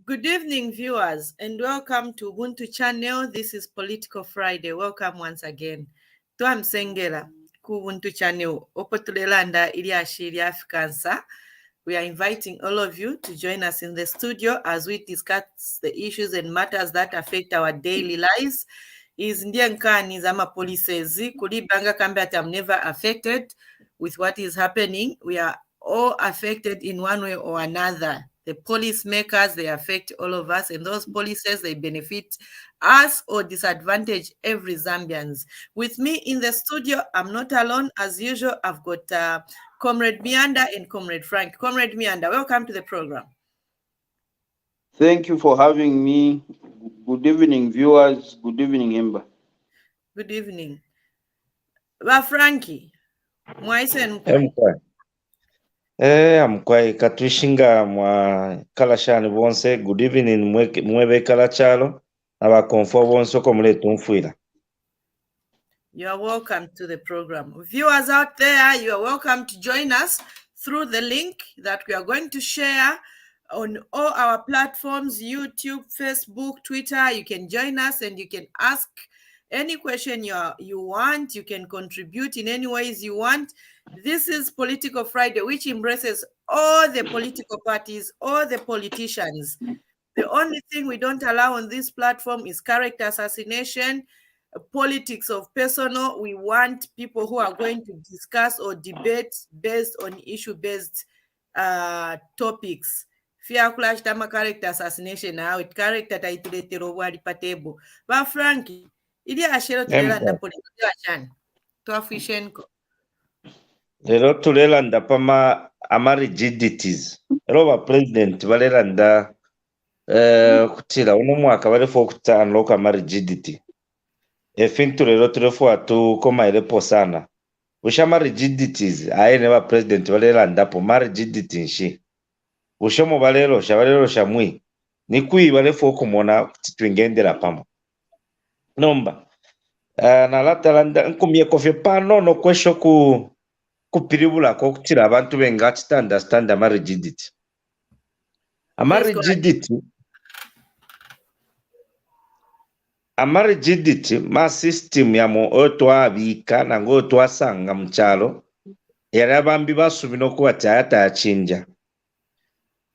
Good evening, viewers, and welcome to Ubuntu channel. This is Political Friday. Welcome once again. Twamsengera ku Ubuntu channel. Opotulelanda ili Afrikansa. We are inviting all of you to join us in the studio as we discuss the issues and matters that affect our daily lives. Is ndiye nkani zama policies kulibanga kambe ati I'm never affected with what is happening. We are all affected in one way or another. The policy makers, they affect all of us, and those policies, they benefit us or disadvantage every Zambians. With me in the studio, I'm not alone. As usual, I've got Comrade Mianda and Comrade Frank. Comrade Mianda, welcome to the program. Thank you for having me. Good evening, viewers. Good evening, Himba. Good evening. Ba Frankie, mwaisen amkwai katwishinga mwa kalashani bonse. Good evening mwebe kalachalo aba konfo bonse ko muletu mfuira. You are welcome to the program. Viewers out there, you are welcome to join us through the link that we are going to share on all our platforms, YouTube, Facebook, Twitter. You can join us and you can ask any question you want. You can contribute in any ways you want. This is Political Friday, which embraces all the political parties, all the politicians. The only thing we don't allow on this platform is character assassination, politics of personal. We want people who are going to discuss or debate based on issue-based topics. Fear clash tama character assassination now with character taituletero wali patebo. Ba Frankie, ili ashero tulela nda politiki achani. Tuafishenko. Lero tulela nda pama ama rigidities. Lero ba president balela nda kutila uno mwaka balefo kutanloka ama rigidity. Efintu lero tulefo atu koma ilepo sana. Ushama rigidities aene ba president balela nda po ma rigidity nshi. Ushomo balero shamui ni kui balefo kumona twingendera pamo nomba na latalanda nkumye kofe pano no kwesho kupiribula ko kutira abantu benga understand ama rigidity ma system ya mo otwa abika nango otwa sanga mchalo era bambi basubino ko batayata achinja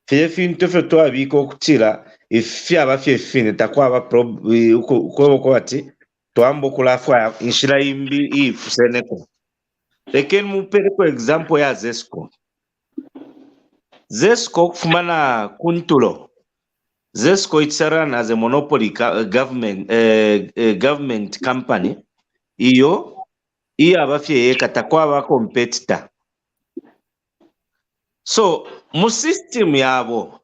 Fintu fetu abiko kutira ifi abafye fine takwa aba ko ati twambo kulafwa inshira imbi ifuseneko. Leken mupere ko example ya Zesco kufumana kuntulo. Zesco itsarana as a monopoly government company. Iyo abafye yeka takwa aba competitor. So mu system yabo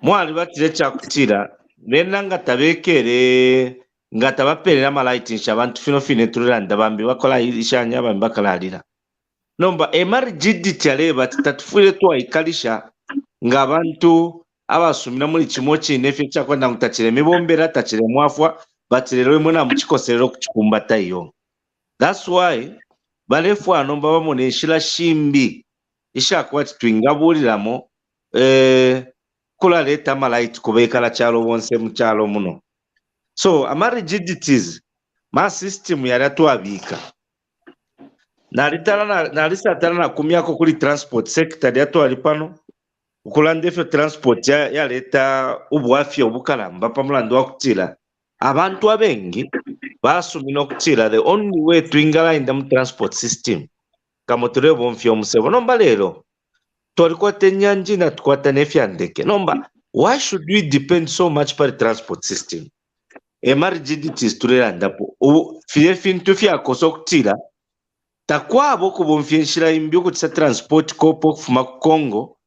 mwali batire chakutira bena ngatabekere ngatabaperera malaitisha abantu fino turanda bambi bakola ishanya bambi bakalalira nomba rigidity aleba tatufule twa ikalisha ngabantu abasumira muri kimochi nefe chakwenda ngutachire mibombera tachire mwafwa batirero muna mukikoserero kuchikumbata iyo. That's why balefwa nomba bamone shila shimbi ishakwati twingaburiramo kula leta malaiti kubekala chalo wonse mchalo muno. So ama rigidities ma system yali atwabika nalisatana kumyako kuli transport sector yatwali pano ukulandefe transport ya leta ubwafya obukalamba pamulando wakutira abantu abengi basumino kutira the only way twingala in the transport system kamoturebo mfyo musebo nomba lero tolikwata enyanji na tukwata nefyandeke nomba why should we depend so much par transport system rigidities turera ndapo fie fintu fyakoso kutira takwabo kubumfyenshira imbyo kutisa transport kopo kufuma ku Congo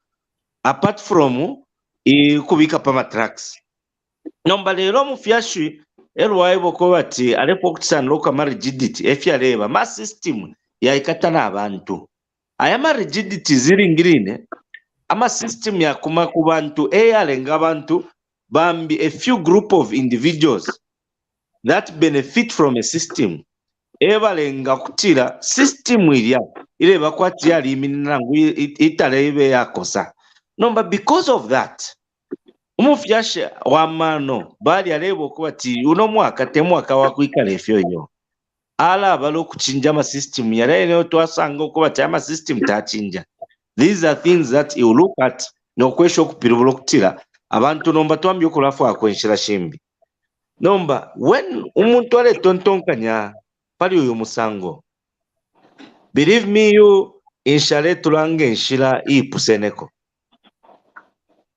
apart from kubika pama trucks nomba lero mufyashi elwaibo ko bati alepo kutisa loka rigidity efyaleba ma system ya ikatana abantu ayama rigidity ziringirine ama system ya kuma kubantu eyalenga abantu bambi a few group of individuals that benefit from a system ebalenga kutira system ile bakwati yali iminangu italebe yakosa nomba because of that Omufyashe w'amaano baali aleeba okuba ti uno mwaka temwaka wa kwikala efyo nnyo alaba okukinja amasystem yali ayinayo twasanga okuba ti amasystem takinja. These are things that you look at n'okwesha okupiribula okutira abantu nomba twambye okulafaako enshira shimbi nomba when omuntu aleetontonkanya pali oyo musango believe me you enshara etulanga enshira iipuseneko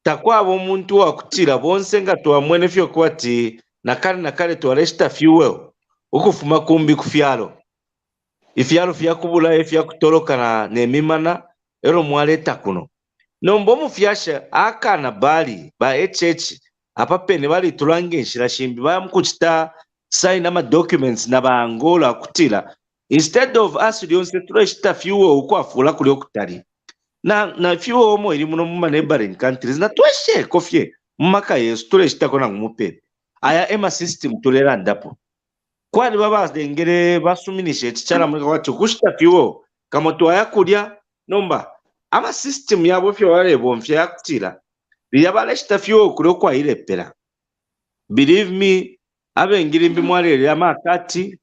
takwaba omuntu wakutira bonse nga twamwene fyo okuba ti nakale twaleshita fuel okufuma kumbi ku fyalo ifyalo fyakubulayo fyakutolokana n'emimana ero mwaleeta kuno nomba omufyasha akaana baali ba HH apapene bali tulanga enshira shimbi bamukukita sign documents na ba Angola kutira instead of us lyonse tuleshita fuel okwafuula kuli okutali na fuel omo eri muno mu neighboring countries na tweshe kofye mumaka yesu tuleshitako nangu mupepe aya ema system tulera ndapo kwali babazengere basuminisha ekikyala muleka wacho kushita fuel kamoto ayakulya nomba ama system yabo fyo walebo mfya yakutira liyabaleshita fuel kuli kwailepera. Believe me abengiri mbimwalere amakati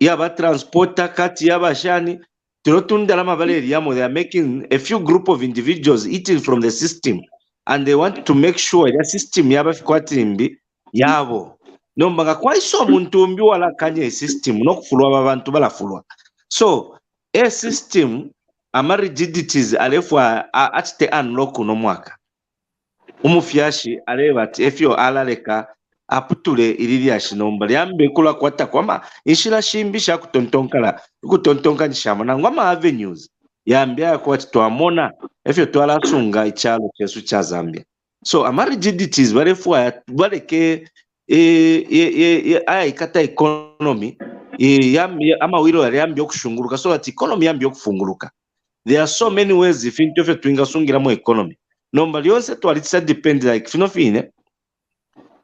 yaba transporter kati yabashani turotundala mabaleri yamo. They are making a few group of individuals eating from the system and they want to make sure the system yaba fikwatimbi yabo nomba nga kwaiso omuntu mbi wala kanye system nokufulwa abantu balafulwa so a system ama rigidities alefwa achite unlock no mwaka omufyashi aleba ati efyo alaleka aputule ililia shinomba lyambe kula kwata kwama inshira shimbi kutontonkanyisha amanangu ama avenues yambya kwa twamona efyo twalasunga ichalo kyesu cha Zambia so ama rigidities balefwa baleke ikata economy ama wiro yambye okushunguruka so that economy yambye okufunguluka. There are so many ways if into fe twingasungira mu economy nomba lyonse twalitsa depend like finofine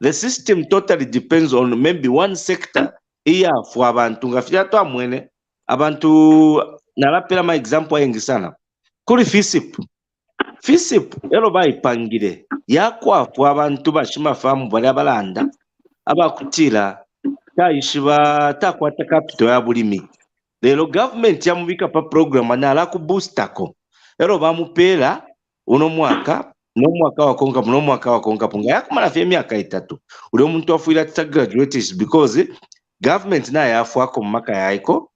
the system totally depends on maybe one sector iyafu abantu ngafya twamwene abantu nalapera ma example yengi sana kuri FISIP ero bayipangire yakwafu abantu bashima famu bali abalanda abakutira tayishiba takwata capital ya bulimi lero government yamubika pa program anala ku boostako ero bamupera uno mwaka wakonga punga yakumala fye myaka 3 uli omuntu afuira ta graduates because government na yafuako mumaka yaiko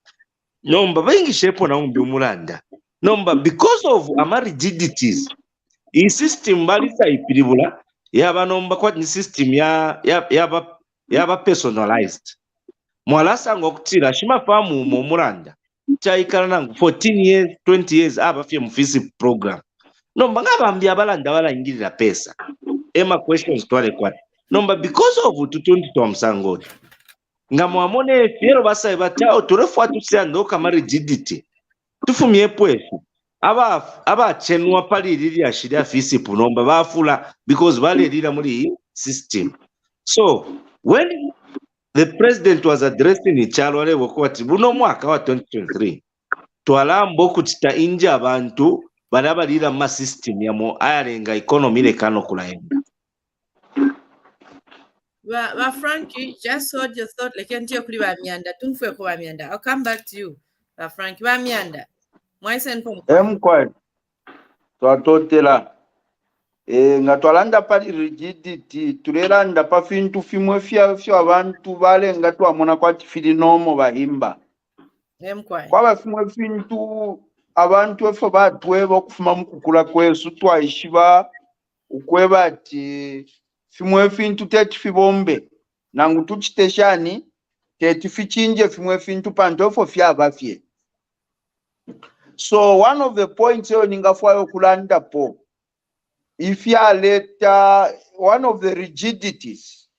nomba bayingishepo na umbi umulanda nomba because of ama rigidities i system balisa ipiribula yaba nomba kwa ni system yaba personalized mwalasa ngokutira shima famu mu mulanda chaikala nangu 14 years 20 years aba fye mu FISIP program nomba ngabambi abalanda balangirira pesa ema questions twale kwati nomba because of tutundi twamsango nga mwamone fiero basaye batao turefwa tusiando kama rigidity tufumye pwefu aba chenwa pali lili ya shiria FISIP nomba bafula because bale lila muri system. So when the president was addressing ichalo wale wakwati buno mwaka wa 2023 twalambo kutita inja abantu balaba lila ma system yamo ayalenga economy le kano kulaenda. Well, Frankie, just hold your thought. Like you're kuli bamianda, tunfwe ko bamianda. I'll come back to you, Frankie. Bamianda, mwaisen po. Quiet. Twatotela. Nga twalanda pali rigidity tulelanda pa fintu fimwe fya abantu bale nga twamona kwati fili nomo bahimba. Quiet. Kwaba fimwe fintu abantu efo batweba okufuma mukukula kwesu twaishiba ukweba ati fimwe fintu teti fibombe nangu tuchiteshani teti fichinje fimwe fintu pantofo fyabafye. So one of the points yo ningafwayo kulanda po if ya leta one of the rigidities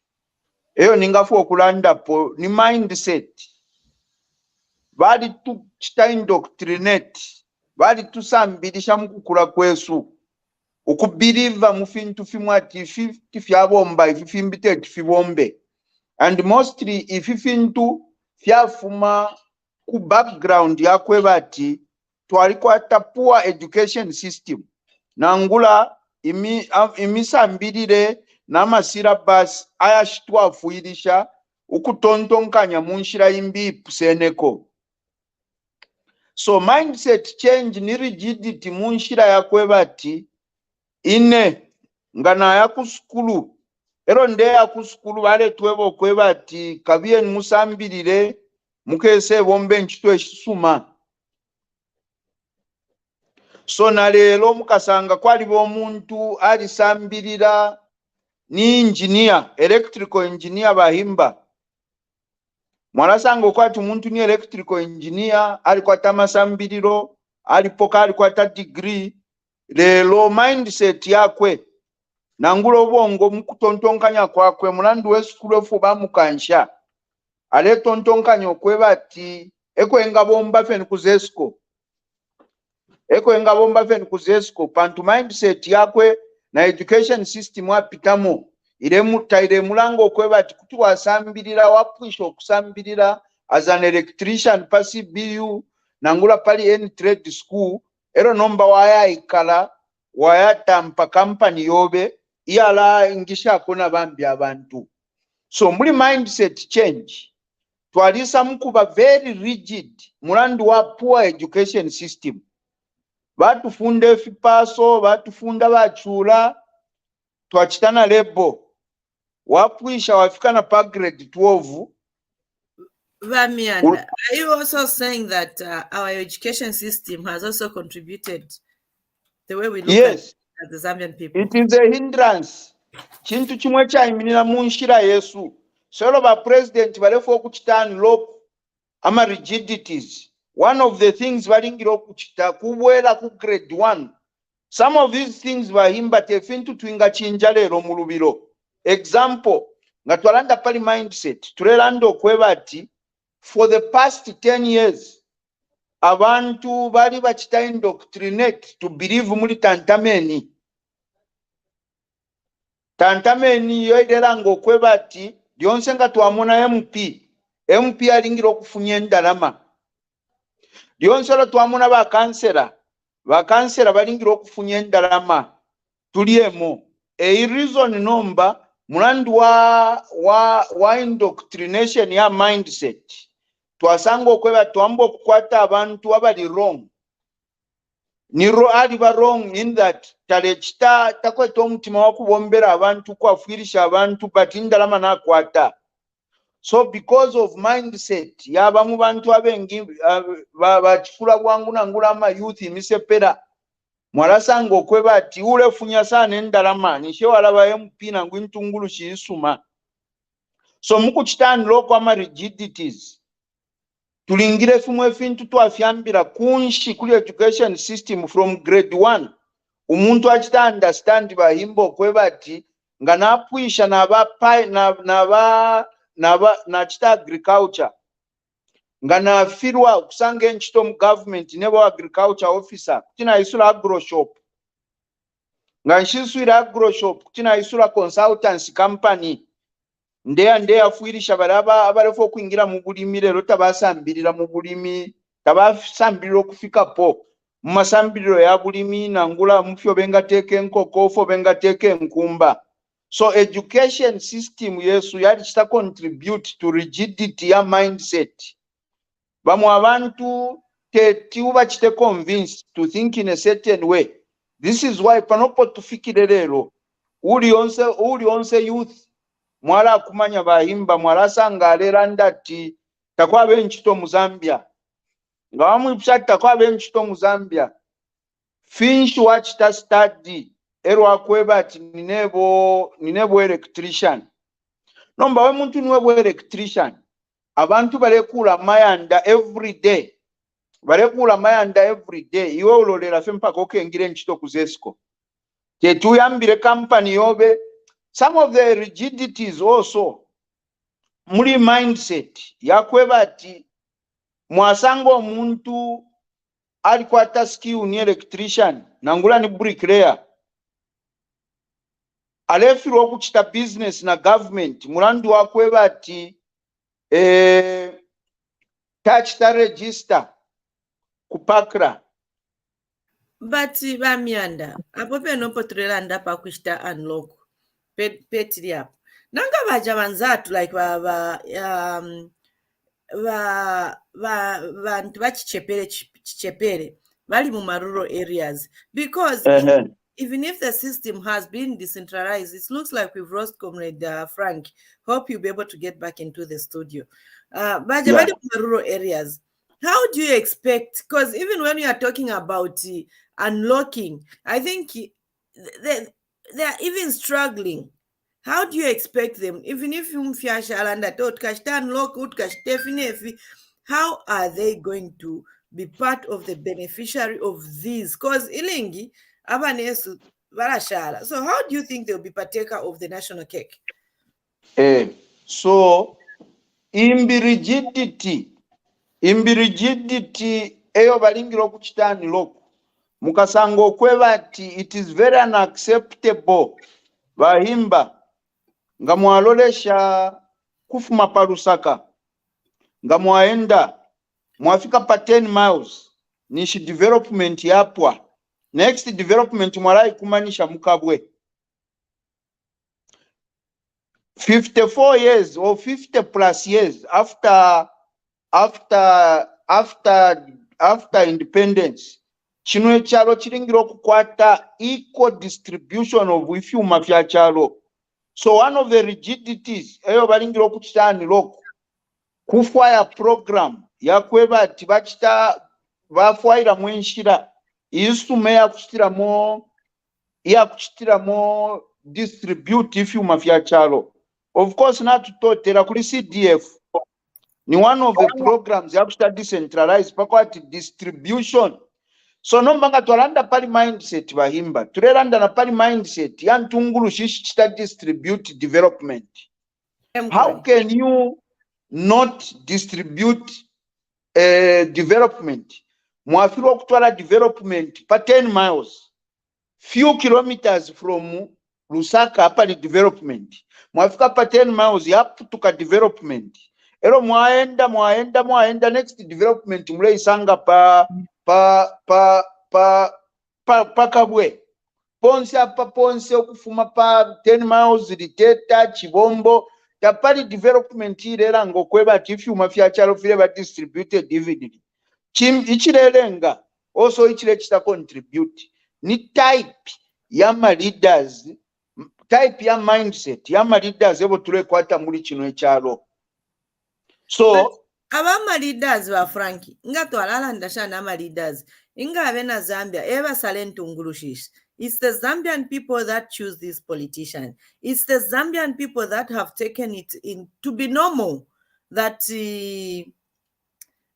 eyo ningafwa kulanda po ni mindset bali tu chita indoctrinate bali tu sambilisha mukukula kwesu ukubiriva mufintu fimwati fyabomba ififimbite tifibombe and mostly ififintu fyafuma ku background yakwe bati twalikwata poor education system nangula imisambirire n'amasirabasi ayashitwafuirisha ukutontonkanya munshira imbi seneko. So mindset change ni rigidity munshira yakwebati ine ngana yakusukulu ero nde yakusukulu bale twebo kwebati kabiye musambirire mukese bombe nchito eshisuma. So na lelo mukasanga kwalibo omuntu alisambirira ni engineer, electrical engineer bahimba. Mwarasanga kwati muntu ni electrical engineer alikwata masambiriro alipoka alikwata degree. Lelo mindset yakwe nangulo obongo mukutontonkanya kwakwe mulandu wesukulu efu bamukansha ale tontonkanya okwebati ekwenga bomba feni kuzesko pantu mindset yakwe na education system apitamo ile mutaire mulango okwebati kuti wasambirira wapwisha okusambirira as an electrician pasi BU nangula pali any trade school ero nomba waya ikala waya tampa company yobe iyala ingisha akona bambi abantu. So muli mindset change twalisa mukuba very rigid mulandu wa poor education system. Batufunda efipaso batufunda bachula twachitana lebo wapwisha wafikana pa grade 12. Vamianda, are you also saying that our education system has also contributed the way we look yes, at the Zambian people? it is a hindrance. Chintu chimwe chayimirira munshira yesu. Solo ba president balefu okuchita unlock ama rigidities. One of the things balingira okuchita kubwera ku grade 1. Some of these things bahimba tefintu twinga chinja lero mu lubiro. Example, nga twalanda pali mindset tulelanda okwebati for the past 10 years abantu bali bachita indoctrinate to believe muli tantameni. Tantameni yoideranga okwebati lyonse nga twamona MP alingira okufunya endalama. Lyonse lo twamona bakansera balingira okufunya endalama. Tuliemo reason nomba mulandu wa indoctrination ya mindset twasanga okwebati twamba okukwata abantu abali wrong. Niro ali ba wrong in that talechita takweta omutima wakubombera abantu kwafirisha abantu but indalama nakwata. So because of mindset yaba mu bantu abengi bachifula bwangu nangula ama youth imisepera mwarasanga okwebati ulefunya sana endalama nishe walaba MP nangu intungulu shiisuma. So mukuchita unlock ama rigidities tulingire fimwe fintu twafyambira kunshi kuli education system from grade 1. Umuntu achita understand bahimba okwebati nga napwisha nachita agriculture nga nafirwa kusanga enchito mu government nebo agriculture officer kutina isula agro shop nga nshiswira agro shop kutina isula consultancy company ndeya fuirisha baraba abarefo kuingira mu bulimi lero tabasambirira mu bulimi tabasambirira okufika po mu masambiriro ya bulimi nangula mufyo benga teke nkokofo benga teke nkumba. So education system yesu yali chita contribute to rigidity ya mindset. Bamu abantu tiuba chite convinced to think in a certain way. This is why panopo tufikire lero uli onse youth mwala akumanya bahimba mwala sanga alera ndati takwa benchito mu Zambia nga wamwipsha takwa benchito mu Zambia finish wachita study ero akwebati ninebo electrician nomba we muntu niwebo electrician abantu balekula mayanda every day iwe ulolera fe mpaka okengire nchito kuzesko tetuyambire company yobe. Some of the rigidities also muli mindset yakwebati mwasanga omuntu alikwata skill ni electrician nangula ni bricklayer alefirwa okuchita business na government mulandu wakwebati tachita register kupakra. But Vamianda, apo penopo tulelanda pa kuchita unlock. petri apo nanga vaja vanzatu like vantu vachichepere vari mumarural areas because even if the system has been decentralized, it looks like we've lost Comrade Frank. Hope you'll be able to get back into the studio. But in rural areas, how do you expect? Because even when you are talking about unlocking, I think they are even struggling. How do you expect them? Even if you how are they going to be part of the beneficiary of these? Because ilingi abanesu varashala. So how do you think they'll be partaker of the national cake? So imbi rigidity eyo balingira okuchitani loko mukasanga okwebati it is very unacceptable bahimba nga mwalolesha kufuma parusaka nga mwaenda mwafika pa 10 miles nishi development yapwa next development mwarai kumanisha mukabwe 54 years or 50 plus years after independence chino echalo chiringiro kukwata equal distribution of ifyuma fya chalo. So one of the rigidities eyo balingiro kuchitani loko kufwaya program yakweba tibachita bafwaira mwenshira isume yakuchitira mo distribute ifyuma fya chalo. Of course natutotera kuli CDF ni one of the programs yakuchita decentralized pakwati distribution. So nombanga twalanda pali mindset bahimba turelanda na pali mindset yantungulu shishita distribute development. How can you not distribute development? Mwafiro kutwala development pa 10 miles few kilometers from Lusaka hapa ni development. Mwafika pa 10 miles yaputuka development. Ero mwaenda next development mule isanga pa kabwe. Ponse okufuma pa 10 miles liteta chibombo tapali development irera ngokweba tifyuma fya chalo file ba distributed dividend. Ichirelenga also ichire chita contribute ni type ya leaders, type ya mindset ya leaders ebo tule kwata muri chino echalo. So abama leaders wa Franki nga twalala ndashana ama leaders inga abena Zambia eba salentu ngurushish. It's the Zambian people that choose these politicians. It's the Zambian people that have taken it in to be normal that the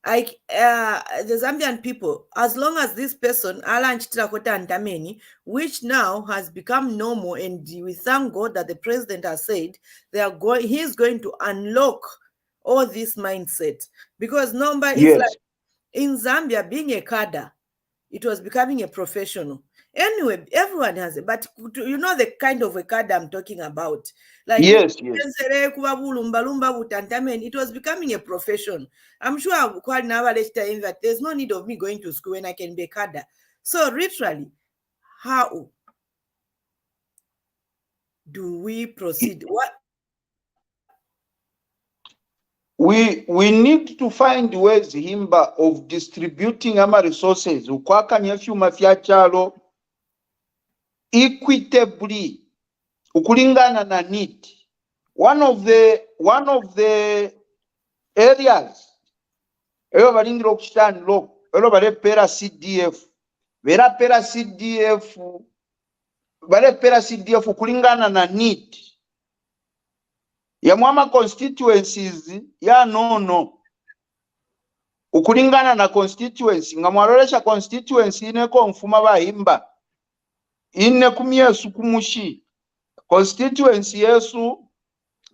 Zambian people, as long as this person, Alan Chitrakota Ntameni, which now has become normal, and we thank God that the president has said he's going to unlock all this mindset. Because number is like in Zambia, being a cadre, it was becoming a professional. Anyway, everyone has it, but you know the kind of a card I'm talking about. Like it was becoming a profession. I'm sure that there's no need of me going to school when I can be a cadre. So literally, how do we proceed? What we need to find ways Himba of distributing our resources ukwaka nyefyuma fya chalo equitably ukulingana na need. One of the areas eyo balindiro kuchitani lo elo bale pera CDF vera pera CDF ukulingana na need ya mwama constituencies ya nono ukulingana na constituency nga mwalolesha constituency ineko mfuma bahimba ine kumyesu kumushi constituency yesu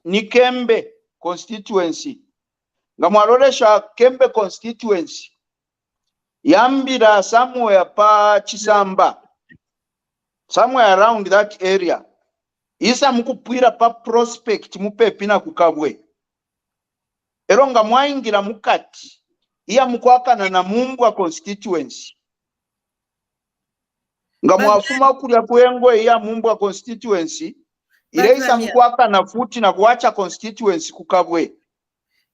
ni Kembe constituency nga mwalolesha Kembe constituency yambira somewhere pa Chisamba, somewhere around that area. Isa mukupwira pa prospect mupepi na kukabwe ero nga mwaingira mukati iya mukwakana na Mumbwa constituency nga mwafuma kulya kwengo iya Mumbwa constituency ireisa mkwaka na futi na kuwacha constituency kukabwe.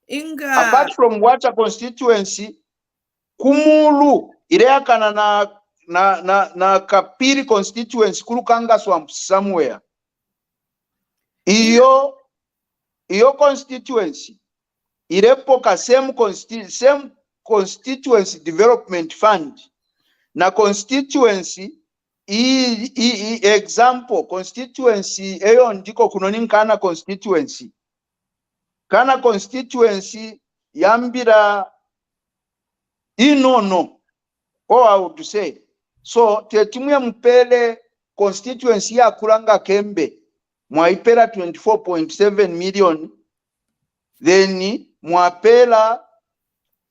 Inga Apart from kuwacha constituency, kumulu ireakana na kapiri constituency kulukanga swamp somewhere. Iyo constituency irepoka same constituency development fund na constituency example constituency eyo ndiko kunoninkana constituency kana constituency yambira inono, or I would say so tetimwe mpele constituency ya kulanga kembe mwaipela 24.7 million, then mwapela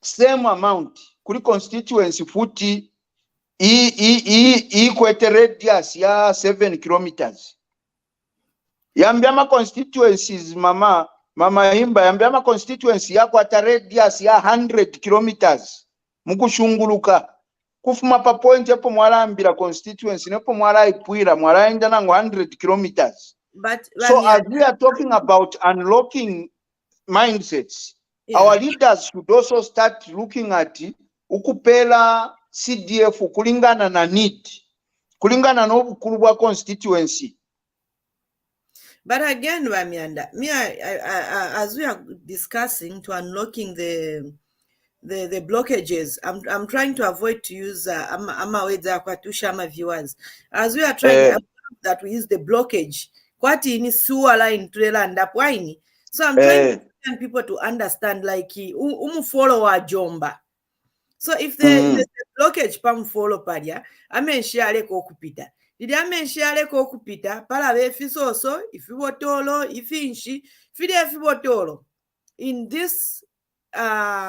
same amount kuli constituency futi ikwete radius ya 7 kilometers. Yambiama constituencies mama Himba, yambiama constituency ya kwata radius ya 100 kilometers mukushunguluka kufuma pa point hapo mwalambira constituency nepo mwala ipwira mwala enda nango 100 kilometers. So as we are talking about unlocking mindsets, our leaders should also start looking at ukupela CDF kulingana na need, kulingana na obukulu bwa constituency. But again, Wamianda, as we are discussing to unlocking the blockages, I'm trying to avoid to use viewers. As we are trying that we use the blockage, kwati ini sewer line trailer and up wine. So I'm trying to get people to understand like follow our jomba. So if the blockage pam follow padia, amenshare ko kupita. Did amenshare ko kupita para befisoso ifibotolo ifinshi fide ifibotolo. In this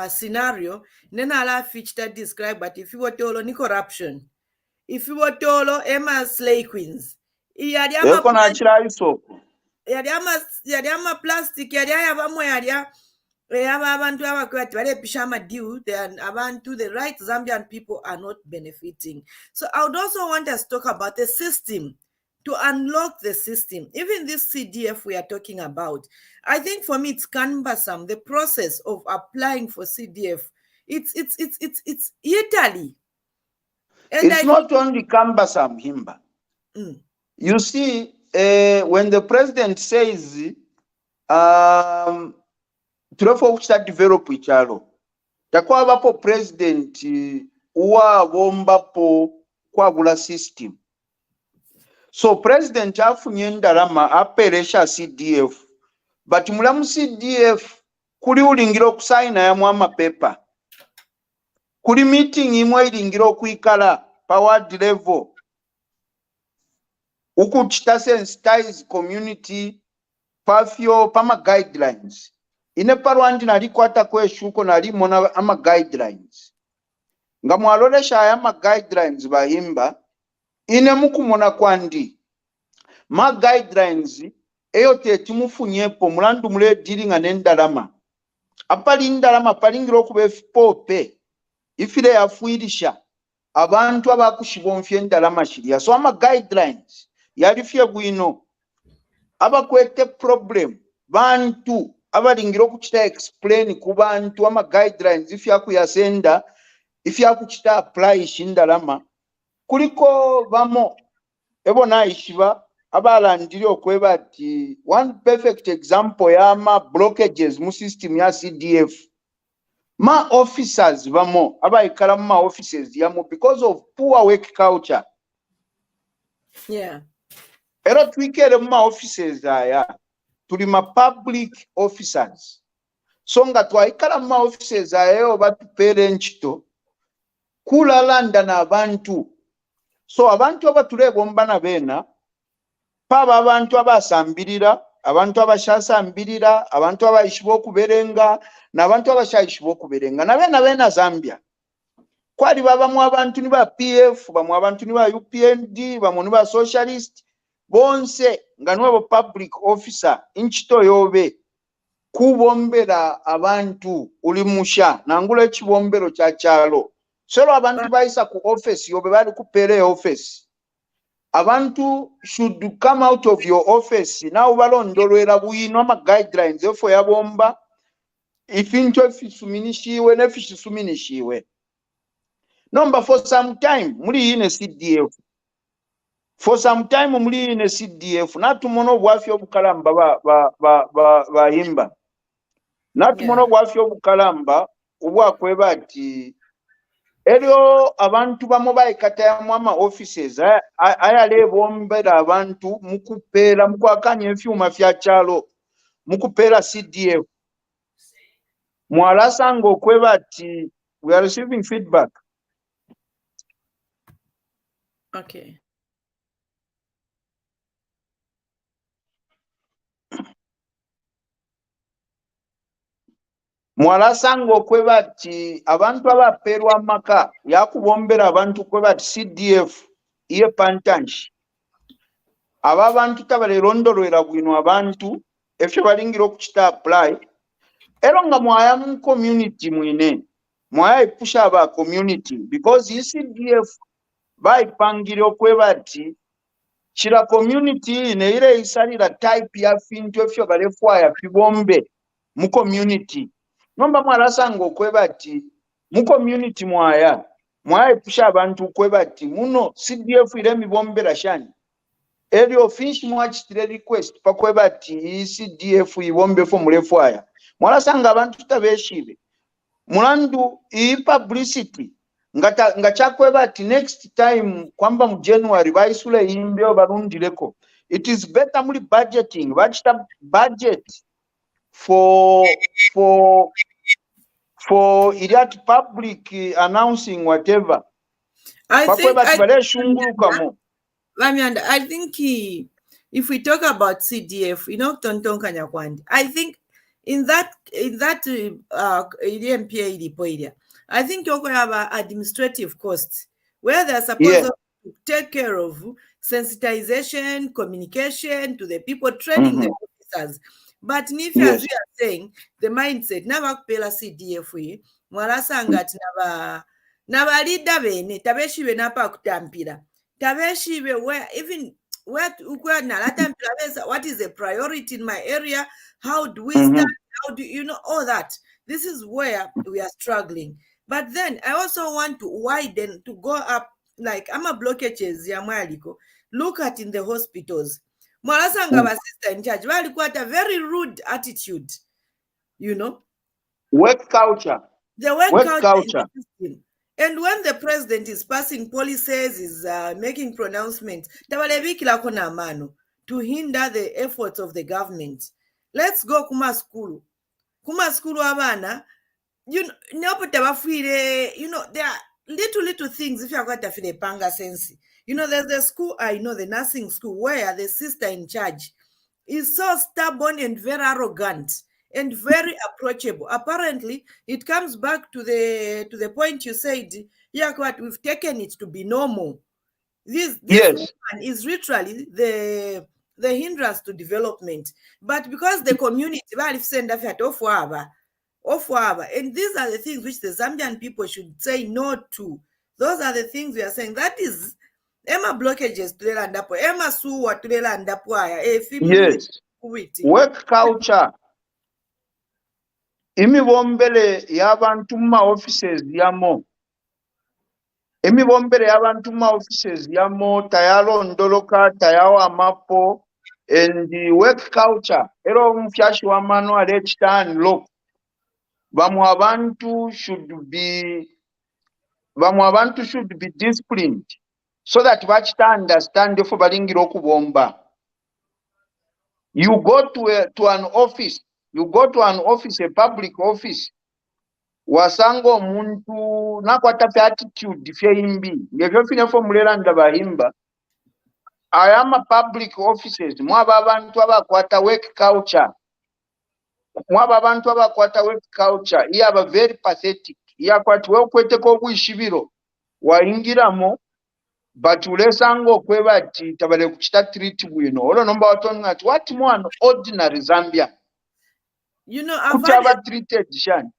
scenario, nena la feature describe, but if you were tolo ni corruption, if you were tolo Emma slay queens, yadiama plastic yadiama moyadia abantu abakwati bale pishama due abantu the right Zambian people are not benefiting. So I would also want us to talk about the system, to unlock the system. Even this CDF we are talking about, I think for me it's cumbersome. The process of applying for CDF, it's Italy. And it's not only cumbersome, Himba. You see, when the president says tulofo kuchita develop ichalo, takwa bapo president uwa wombapo kwa gula system. So president afunye ndalama aperesha CDF, but mulamu CDF kuli ulingiro okusaina ya mwama paper, kuli meeting imwe ilingiro okuikala pa ward level ukuchita sensitize community pafyo pama guidelines. Ine parwandi nalikwata kweshuko nalimona ama guidelines nga mwalolesha ama guidelines bahimba ine mukumona kwandi ma guidelines eyo tetimufunyepo mulandu mule dealing anendalama apali ndalama palingiro okube pope ifile yafuirisha abantu abakushibonfye ndalama shiria. So ama guidelines yalifye bwino abakwete problem bantu abalingiro kuchita explain ku bantu ama guidelines ifyaku yasenda ifyaku chita apply shindalama kuliko bamo ebona ishiba abalandiri okweba ati one perfect example ya ma blockages mu system ya CDF ma officers bamo abaikala ma offices yamo because of poor work culture. Era twikere ma offices aya tuli ma public officers songa twaikala ma offices aya batupere nchito kulalanda na abantu. So abantu abatulebo mbana bena paba abantu abasambirira, abantu abashasambirira, abantu abayishibo kuberenga na abantu abashayishibo kuberenga na bena Zambia kwali babamu abantu ni ba PF, bamu abantu ni ba UPND, bamu ni ba socialist bonse nga nwebo public officer inchito yobe kubombera abantu ulimusha nangula ekibombero kya kyalo. Solo abantu baisa ku office yobe bali kupere office abantu should come out of your office now balondolwera bwino ama guidelines efo yabomba ifinto efisuminishiwe nefishisuminishiwe nomba for some time muli ine CDF for some time muli ine CDF natumono bwafi obukalamba ba Himba natumono bwafi obukalamba obwakweba ati elio abantu bamobaye kataya mwama offices ayale bombera abantu mukupera mukwakanya efyuma fya chalo mukupera CDF mwalasanga okweba ati we are receiving feedback. Okay. Mwalasanga okweba ati abantu abaperwa amaka yakubombera abantu kweba ati CDF iye pantanshi aba abantu tabalelondolwera bwino abantu efyo balingira okukita apply ero nga mwaya mu community mwine mwaya ipusha aba community because CDF baipangire okweba ati chira community ne ile isalira type ya fintu efyo balefwaya fibombe mu community nomba mwalasanga okweba ati mu community mwaya ipusha abantu okweba ati muno CDF ile mibombera shani elio fish mwachitire request pakweba ati CDF ibombe fo mulefwaya mwalasanga abantu tabeshibe mulandu I publicity nga chakweba ati next time kwamba mu January baisule imbyo barundireko it is better muli budgeting bachita budget for ilat public announcing whatever I think if we talk about CDF, Tonton Kanyakwandi, I think in that I think you have administrative costs where they're supposed to take care of sensitization, communication to the people, training the officers. But as we are saying, the mindset never pela CDF mwalasanga naba leader bene tabeshibe napa kutampira tabeshibe where even what is the priority in my area, how do we start, how do all that. This is where we are struggling. But then I also want to widen to go up, like ama blockages ya mwaliko. Look at in the hospitals. Mwalasanga sister in charge walikuwa a very rude attitude, work culture, the work culture. And when the president is passing policies, is making pronouncements, to hinder the efforts of the government. Let's go kuma skulu abana, there are little things if you are going to feel panga sensi. There's the school, the nursing school, where the sister in charge is so stubborn and very arrogant and very approachable. Apparently, it comes back to the point you said, we've taken it to be normal. This woman is literally the hindrance to development. But because the community, and these are the things which the Zambian people should say no to. Those are the things we are saying. That is Emma blockages to the Emma Suwa to the work culture. Imibombele y'abantu mu offices yamo. Imibombele y'abantu mu offices yamo tayalondoloka tayawa mapo and the work culture. Ero mfyashi wa mano alechita look. Bamu abantu should be disciplined so that wachita understand if balingiro kubomba. You go to an office. You go to an office, a public office. Wasango muntu nakwata attitude fye imbi. Ngevyo fine fo mulera ndaba Himba. I am a public offices. Mwaba abantu abakwata work culture. Iya very pathetic. Iya kwati wekweteko bwishibiro. Waingiramo but ulesango kweba ati tabale kuchita treat bwino. Olo nomba watonu ati what more ordinary Zambia. I've treated Shan.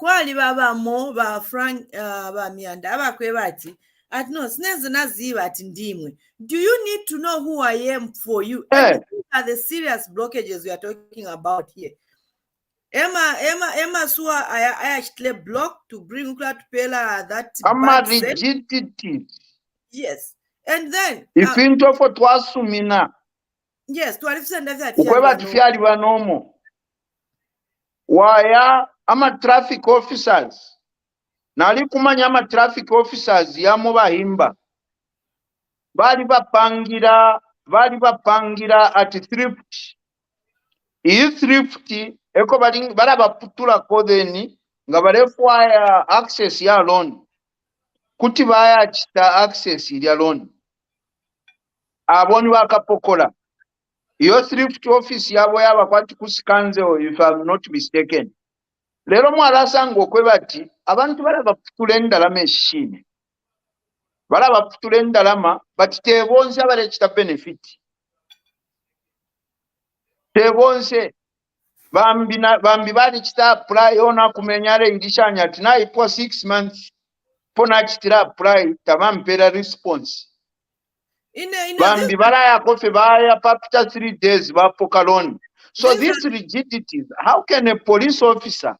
Kwali baba mo ba Frank ba mianda abakweba ati At no, naziva at ndimwe. Do you need to know who I am for you? Eh. And these are the serious blockages we are talking about here. Emma Sua I actually blocked to bring to Pela that bad Rigidities. Yes. And then if into for twasumina. Yes, 12% that Ukweba tifyali wanomo. Waya ama traffic officers. Nali kumanya ama traffic officers yamu bahimba. Bali bapangira at thrift. Iyi thrift eko bala baputula kodeni nga balefwaya access ya loan. Kuti baya chita access ya loan. Aboni wakapokola. Iyo thrift office yabo yabakwati kusikanzeho if I'm not mistaken. Lero mwalasango kwebati abantu bala baputula endalama eshine. Bala baputula endalama but tebonse abale chita benefit. Tebonse bambi bali chita apply ona kumenyale indishanya tina ipo 6 months pona chitira apply tamampera response. Bambi bala ya kofe baya papita 3 days bapoka loan. So these rigidities, how can a police officer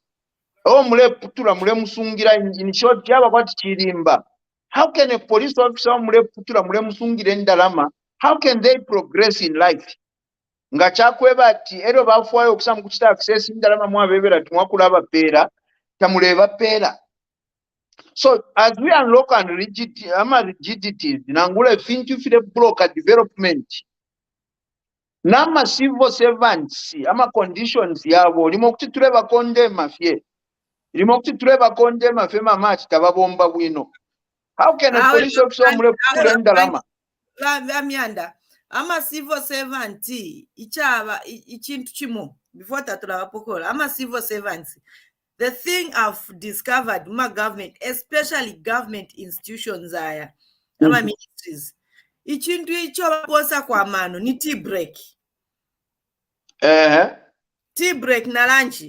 mule putula mule musungira in short yaba kwati chirimba? How can a police officer mule putula mule musungira endalama? How can they progress in life? Nga chakweba ati ero bafwayo okusamu kuchita access indalama mwabebera tumwakulaba pera tamuleba pera. So as we unlock and rigidities nangula fintu file block development nama civil servants ama conditions yabo limo kuti tuleba condemn fye limo kuti tuleba condemn fye mama tababomba bwino. How can a police officer mule kutula endalama? Amyanda ama civil servant ichaba ichintu chimo before tatula bapokola ama civil servants. The thing I've discovered my government, especially government institutions aya ama ministries, ichintu icho bakosa kwa mano ni tea break. Tea break na lunch.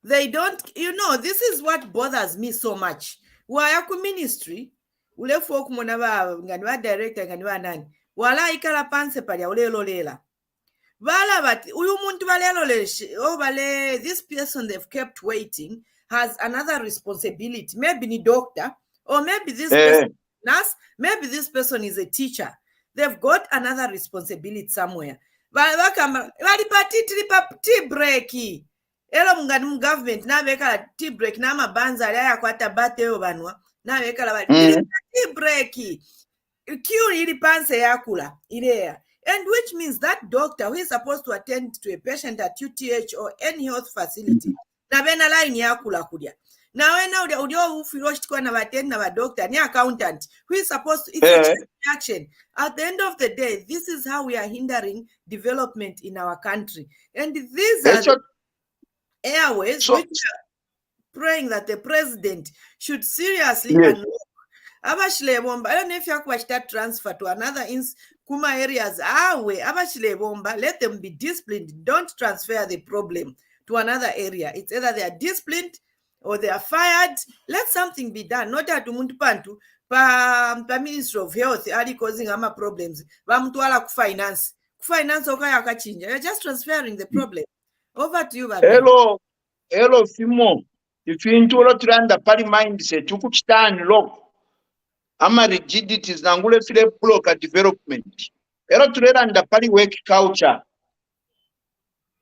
They don't, this is what bothers me so much. Wayaku ministry ule folk mona ba ngani wa director ngani wa nani wala ikala panse palya ule lolela bala but uyu muntu balelo this person they've kept waiting has another responsibility. Maybe ni doctor or maybe this person nurse, maybe this person is a teacher. They've got another responsibility somewhere. Tea break. Elo mungani mu government na bekala tea break na mabanza ya kwata bateo banwa na bekala tea break. Queue ili panse yakula ilea. And which means that doctor who is supposed to attend to a patient at UTH or any health facility, na bena line yakula kudia. Now when udio ufiroshtikwa na attend na doctor ni accountant who is supposed to, it's a reaction. At the end of the day, this is how we are hindering development in our country. And these are the airways which are praying that the president should seriously unlock. Abashile bomba, I don't know if you transfer to another kuma areas abashile bomba, let them be disciplined. Don't transfer the problem to another area. It's either they are disciplined or they are fired. Let something be done. Not that umuntu pantu pa Ministry of Health ali causing ama problems. Bamutwala ku finance okaya akachinja. You're just transferring the problem. Over to you, Baba. Hello, Fimo. If you into turanda pali mindset, you could stand low. Ama rigidities nangule file block development. Ero turanda pali work culture.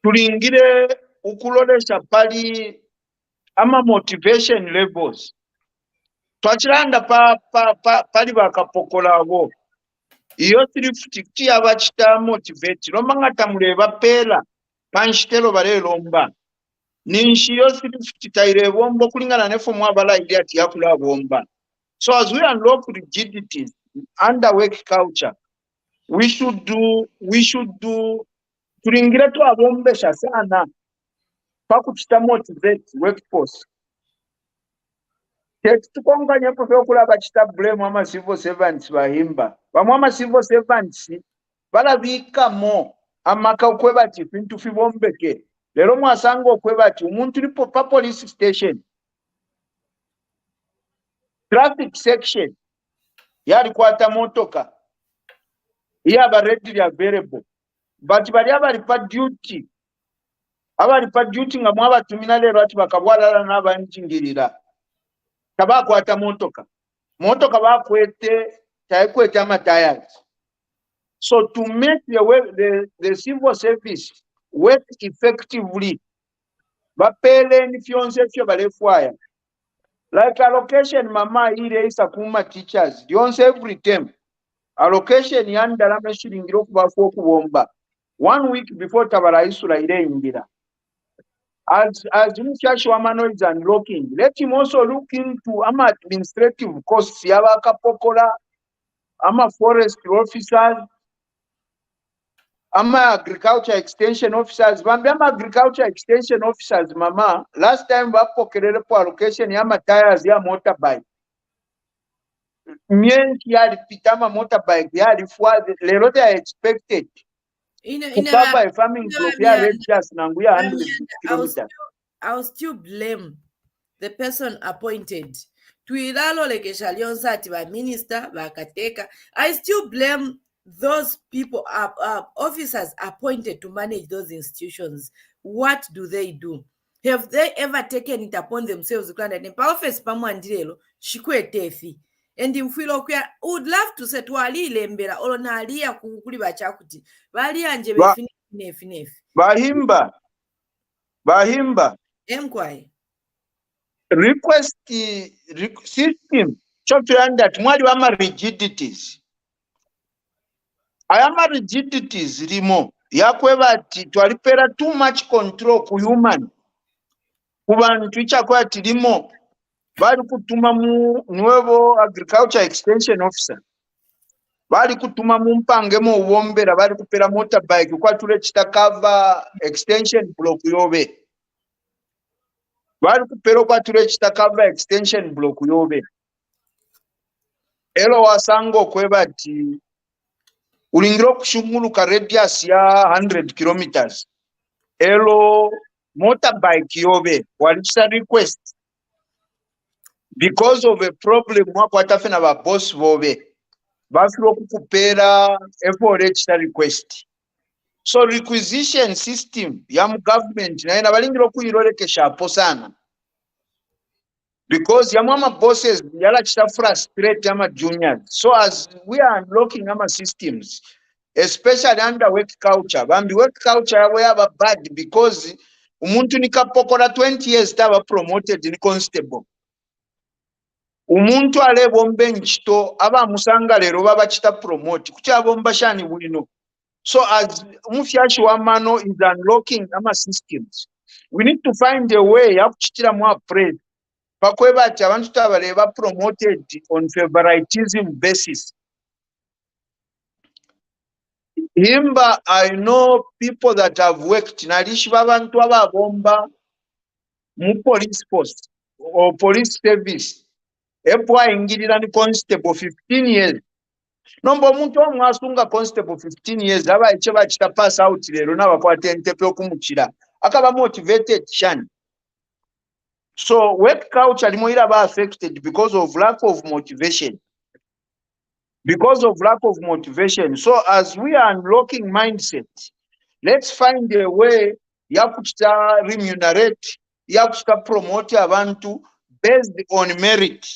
Tulingire ukulolesha pali ama motivation levels. Twachiranda pali bakapokola abo. Iyo thrift abachita motivate. Lomanga tamuleba pela. Panchitelo bare lomba. Ninshiyo thrift taire bombo kulingana ne fomu abala ili ati yakula bomba. So as we unlock rigidities under work culture, we should do tulingira tu abombesha sana pakuchita motivate workforce. Tukonga nyepo fyokulaba bachita blame ama civil servants bahimba. Bamwe civil servants balabika mo amaka okwebati bintu fibombeke. Lero mwasango okwebati umuntu lipo pa police station. Traffic section. yali kwata motoka yaba readily available but bali abalipa duty nga mwabatumina leero ati bakabwalala n'abanjingirira tabakwata motoka bakwete taikwete amatires. So to make the civil service work effectively bapele nifyonse fyo balefwaya like allocation mama ile isa kuma teachers yonse every term allocation yandala meshiringiro okubafu okubomba 1 week before tabaraisula ile ingira as Muchashi Wamano is unlocking, let him also look into administrative costs yabakapokola forest officers agriculture extension officers bambi agriculture extension officers mama last time bapokelele po allocation tires ya motorbike mienki yali pitama motorbike yali fwa lero they are expected to cover a farming block ya red gas nangu ya 100 kilometers. I'll still blame the person appointed. Tuilalolekesha lyonse ati ba minister bakateka. I still blame those people, officers appointed to manage those institutions. What do they do? Have they ever taken it upon themselves? Office pamwandirelo shikwetefi. And mfilo kwa would love to say twalile mbera olonalia kukuli bachakuti bali anje befinefi bahimba emkwai request system chotuyanda mwali wama rigidities ayama rigidities limo yakweba ati twalipera too much control ku human kubantu ichakwa tilimo bali kutuma mu nuevo agriculture extension officer bali kutuma mu mpange mu uwombera bali kupera motorbike kwa tule chitakava extension block yobe bali kupera kwa tule chitakava extension block yobe elo wasango kweba ati ulingiro kushunguluka radius ya 100 kilometers elo motorbike yobe walichita request because of a problem wakwatafena ba boss bobe bafiro kukupera FOH request. So requisition system ya government na balingiro kuyirolekesha hapo sana because ya mama bosses yala chita frustrate ama juniors. So as we are unlocking our systems, especially under work culture, bambi work culture we have a bad because umuntu nikapokora 20 years taba promoted in constable. Umuntu alebombe nchito aba musanga lero baba chita promote kuchabomba shani bwino. So as Muchashi Wamano is unlocking our systems, we need to find a way ya kuchitira mwa praise pakweba ati abantu tabaleba promoted on favoritism basis. Himba, I know people that have worked nalishi babantu ababomba mu police post or police service epwa ingirira ni constable 15 years. Nombo muntu omwasunga constable 15 years aba eche bachita pass out lero nabakwate entepe okumuchira akaba motivated shan. So work culture limoira ba affected because of lack of motivation. So as we are unlocking mindset, let's find a way ya kuchita remunerate ya kuchita promote abantu based on merit.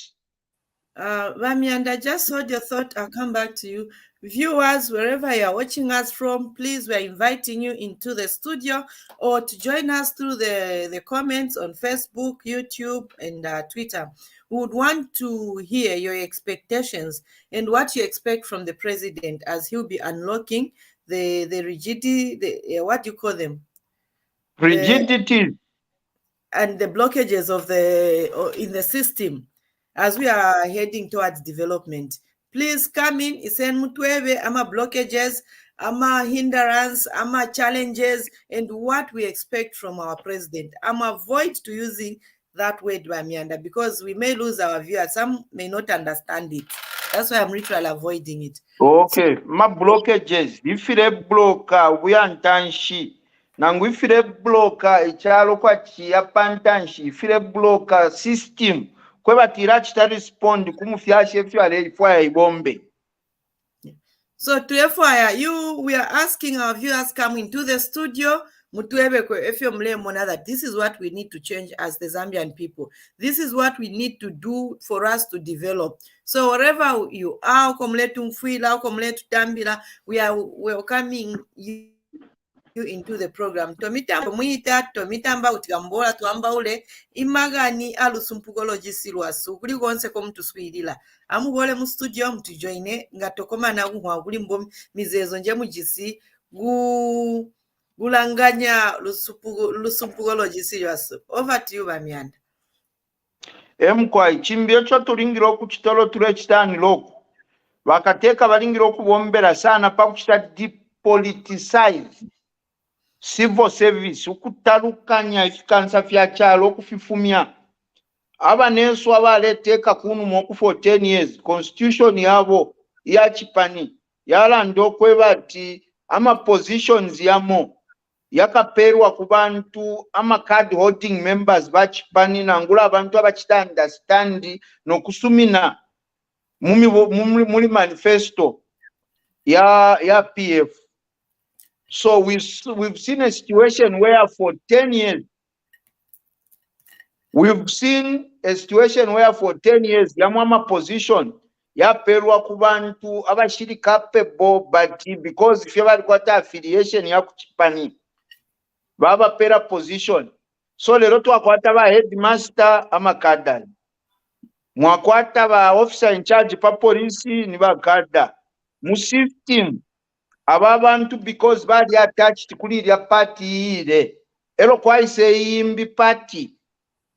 Vamianda, just hold your thought. I'll come back to you. Viewers, wherever you are watching us from, please, we're inviting you into the studio or to join us through the comments on Facebook, YouTube, and Twitter. We would want to hear your expectations and what you expect from the president as he'll be unlocking the rigidity, what do you call them? Rigidities. And the blockages of in the system as we are heading towards development. Please come in, isen mutwebe, ama blockages, ama hindrance, ama challenges, and what we expect from our president. Avoid to using that word, Bamianda, because we may lose our viewers. Some may not understand it. That's why I'm literally avoiding it. Okay, ma blockages. If you blocker, we are tanshi. Nangu ifire blocker, ichalo kwa chia pantanshi. Ifire blocker system. kwebatira chitarespondi kumufyashe fyale ifwaya ibombe. So to FYI, we are asking our viewers coming to the studio, that this is what we need to change as the Zambian people. This is what we need to do for us to develop. So wherever you are, we are welcoming you into the program. Tomitamba utigambola tuambaule imagani alusumpugology lwasu kuli gonse ko mutuswirira amugole mu studio mutujoine nga tokoma na kuli mbom mizezo nje mugisi gulanganya lusumpugology lwasu. Over to you Bamyanda. Emkwai chimbio cho tulingira okuchitolo tule chitani loko vakateka valingira okubombera sana pakuchita depoliticize civil service ukutalukanya ifikanisa fya chalo okufifumya abanenso abaleteka kunu moku for 10 years constitution yabo ya chipani yalanda okwebati ama positions yamo yakaperwa ku bantu ama card holding members bachipani nangula abantu abachita understand nokusumina muli manifesto ya PF. So we've seen a situation where for 10 years yamwama position yaperwa ku bantu abashiri capable, but because if you have got affiliation ya kuchipani baba pera position. So lero twakwata ba headmaster amakadani, mwakwata ba officer in charge pa police ni bakada mu system aba bantu because bali attached kuli lya party ile ero kwaise yimbi party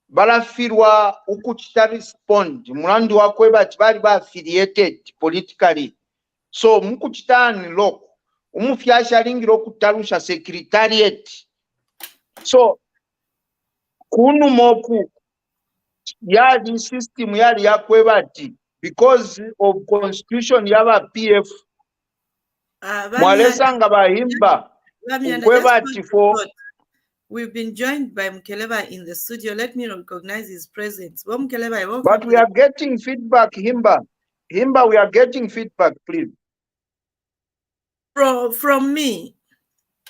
balafirwa ukuchita respond mulandu wakwe bati bali ba affiliated politically. So mukuchitani loko umufyasha lingiro okutarusha secretariat. So kunu moku yali system yali yakwebati because of constitution yaba PF mwalesanga bahimba kwebati for. We've been joined by Mkeleba in the studio. Let me recognize his presence. Mkeleba, but we are getting feedback. Himba, we are getting feedback, please. From me?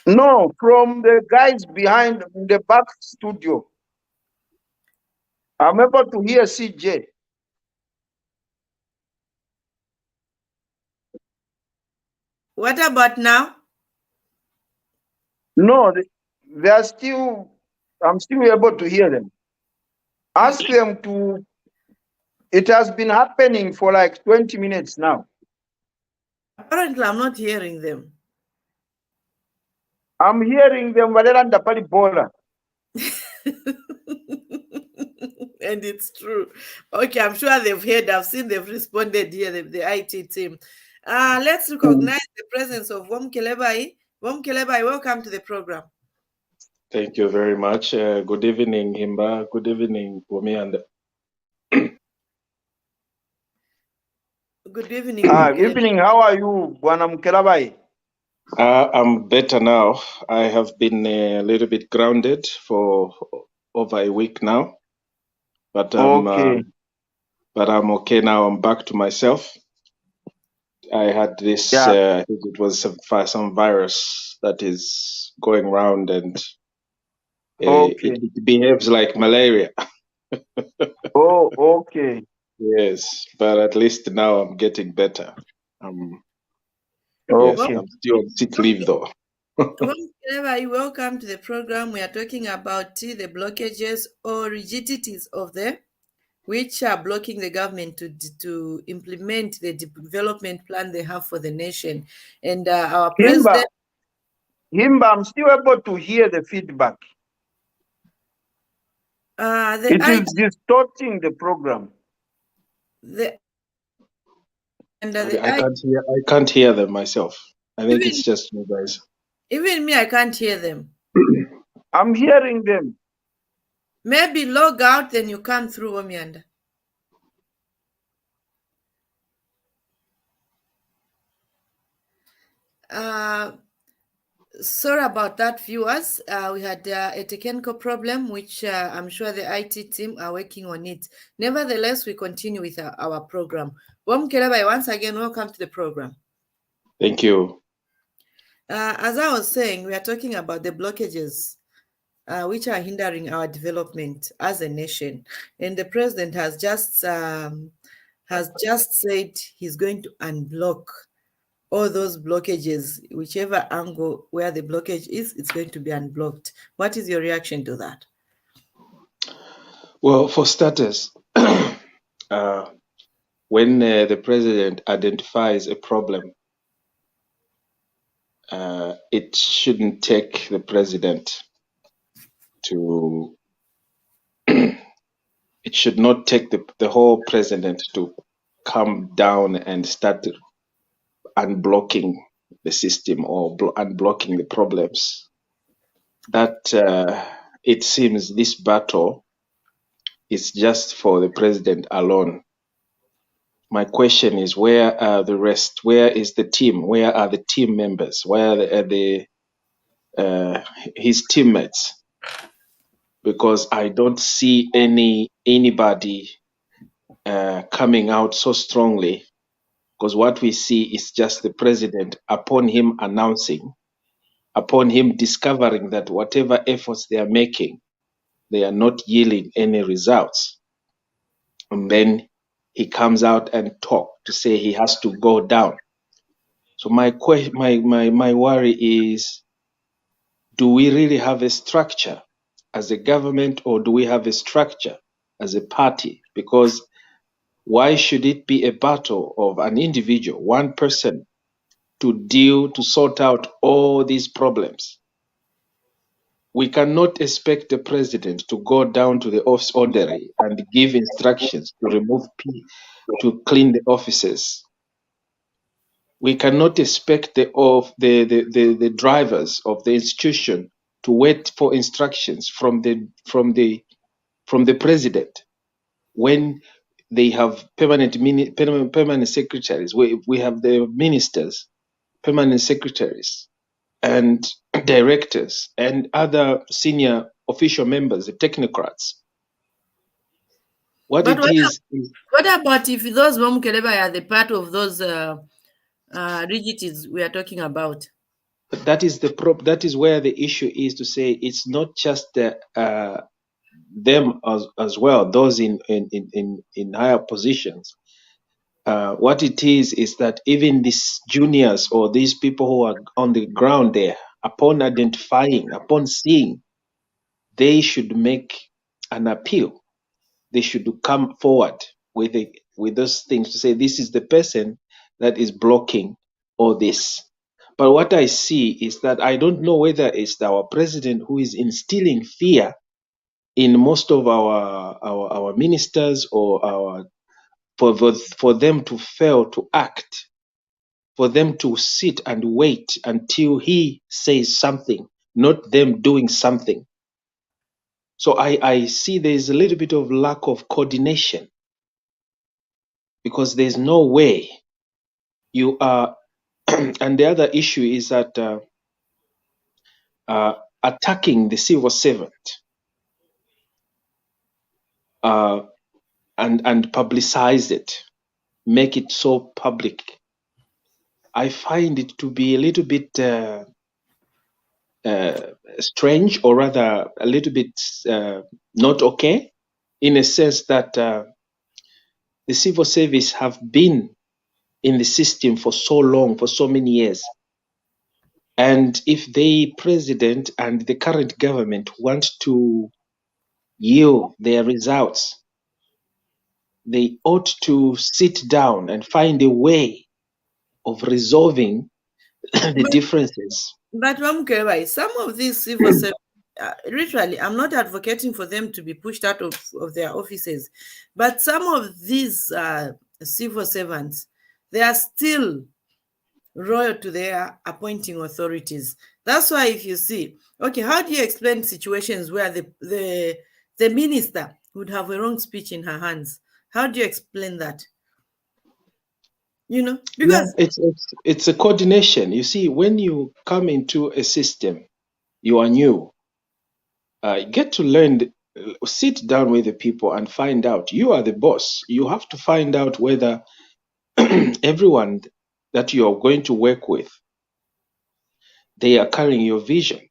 No, from the guys behind the back studio. I'm able to hear CJ. What about now? No, they are still, I'm still able to hear them. Ask them to, it has been happening for like 20 minutes now. Apparently, I'm not hearing them. I'm hearing them, Valeranda Palibola. And it's true. Okay, I'm sure they've heard. I've seen they've responded here, the IT team. Let's recognize the presence of Womkelebai. Womkelebai, welcome to the program. Thank you very much. Good evening, Himba. Good evening, Wamianda. Good evening. Evening. How are you, Bwana Mkelabai? I'm better now. I have been a little bit grounded for over a week now, but I'm okay now. I'm back to myself. I had this. I think it was some virus that is going around, and it behaves like malaria. Oh, okay. Yes, but at least now I'm getting better. Okay. Yes, I'm still on sick leave though. Welcome to the program. We are talking about the blockages or rigidities of which are blocking the government to implement the development plan they have for the nation. And our president... Himba, I'm still able to hear the feedback. It is distorting the program. I can't hear them myself. I think it's just you guys. Even me, I can't hear them. I'm hearing them. Maybe log out, then you come through, Omianda. Sorry about that, viewers. We had a technical problem, which I'm sure the IT team are working on it. Nevertheless, we continue with our program. Bom Kelebai, once again, welcome to the program. Thank you. As I was saying, we are talking about the blockages which are hindering our development as a nation. And the president has just said he's going to unblock all those blockages, whichever angle where the blockage is, it's going to be unblocked. What is your reaction to that? Well, for starters, when the president identifies a problem, it shouldn't take the president to, it should not take the whole president to come down and start unblocking the system or unblocking the problems. That it seems this battle is just for the president alone. My question is, where are the rest? Where is the team? Where are the team members? Where are his teammates? Because I don't see anybody coming out so strongly. Because what we see is just the president, upon him announcing, upon him discovering that whatever efforts they are making, they are not yielding any results. And then he comes out and talk to say he has to go down. So my worry is, do we really have a structure as a government, or do we have a structure as a party? Because why should it be a battle of an individual, one person, to sort out all these problems? We cannot expect the president to go down to the office orderly and give instructions to to clean the offices. We cannot expect the drivers of the institution to wait for instructions from the president when they have permanent secretaries. We have the ministers, permanent secretaries, and directors, and other senior official members, the technocrats. What about if those Keleba are the part of those rigidities we are talking about? That is that is where the issue is, to say it's not just them as well, those in higher positions. What it is that even these juniors or these people who are on the ground there, upon identifying, upon seeing, they should make an appeal. They should come forward with those things to say, this is the person that is blocking all this. But what I see is that I don't know whether it's our president who is instilling fear in most of our ministers, or for them to fail to act, for them to sit and wait until he says something, not them doing something. So I see there's a little bit of lack of coordination, because there's no way you are. And the other issue is that attacking the civil servant and publicize it, make it so public, I find it to be a little bit strange, or rather a little bit not okay, in a sense that the civil service have been in the system for so long, for so many years. And if the president and the current government want to yield their results, they ought to sit down and find a way of resolving the differences. But some of these civil servants, literally, I'm not advocating for them to be pushed out of their offices, but some of these civil servants, they are still loyal to their appointing authorities. That's why if you see, okay, how do you explain situations where the minister would have a wrong speech in her hands? How do you explain that? You know, because it's a coordination. You see, when you come into a system, you are new. Get to learn. Sit down with the people and find out. You are the boss. You have to find out whether everyone that you are going to work with, they are carrying your vision.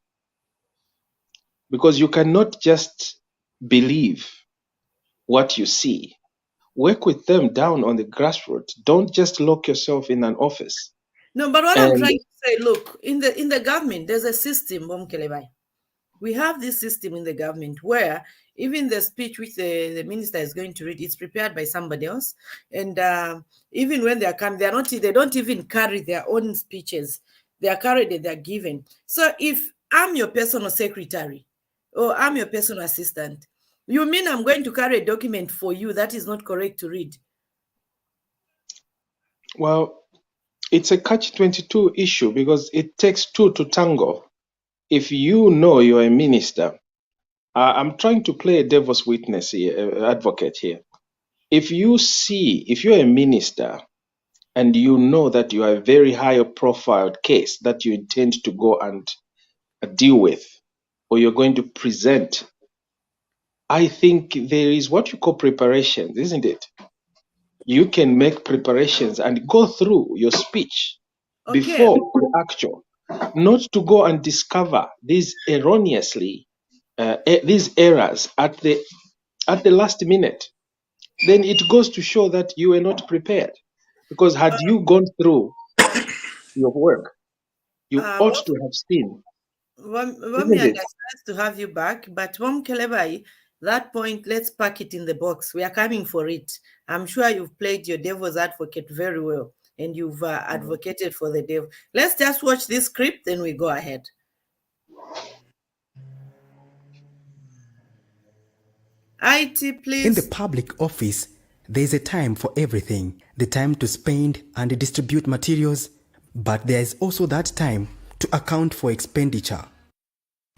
Because you cannot just believe what you see. Work with them down on the grassroots. Don't just lock yourself in an office. no, but what I'm trying to say, look, in the government, there's a system, Bomkelebai. We have this system in the government where even the speech which the minister is going to read is prepared by somebody else, and even when they are coming, they don't even carry their own speeches. They are carried and they're given. So if I'm your personal secretary or I'm your personal assistant, you mean I'm going to carry a document for you that is not correct to read? Well, it's a catch-22 issue because it takes two to tango. If you know you're a minister, I'm trying to play a devil's witness here, advocate here. If you're a minister and you know that you are a very high profile case that you intend to go and deal with, or you're going to present, I think there is what you call preparations, isn't it? You can make preparations and go through your speech before the actual, not to go and discover these erroneously, these errors at the last minute. Then it goes to show that you were not prepared. Because had you gone through your work, you ought to have seen. Nice to have you back, but Kelebai, that point, let's pack it in the box. We are coming for it. I'm sure you've played your devil's advocate very well, and you've advocated for the devil. Let's just watch this script, then we go ahead. IT, please. In the public office, there is a time for everything. The time to spend and distribute materials, but there is also that time to account for expenditure.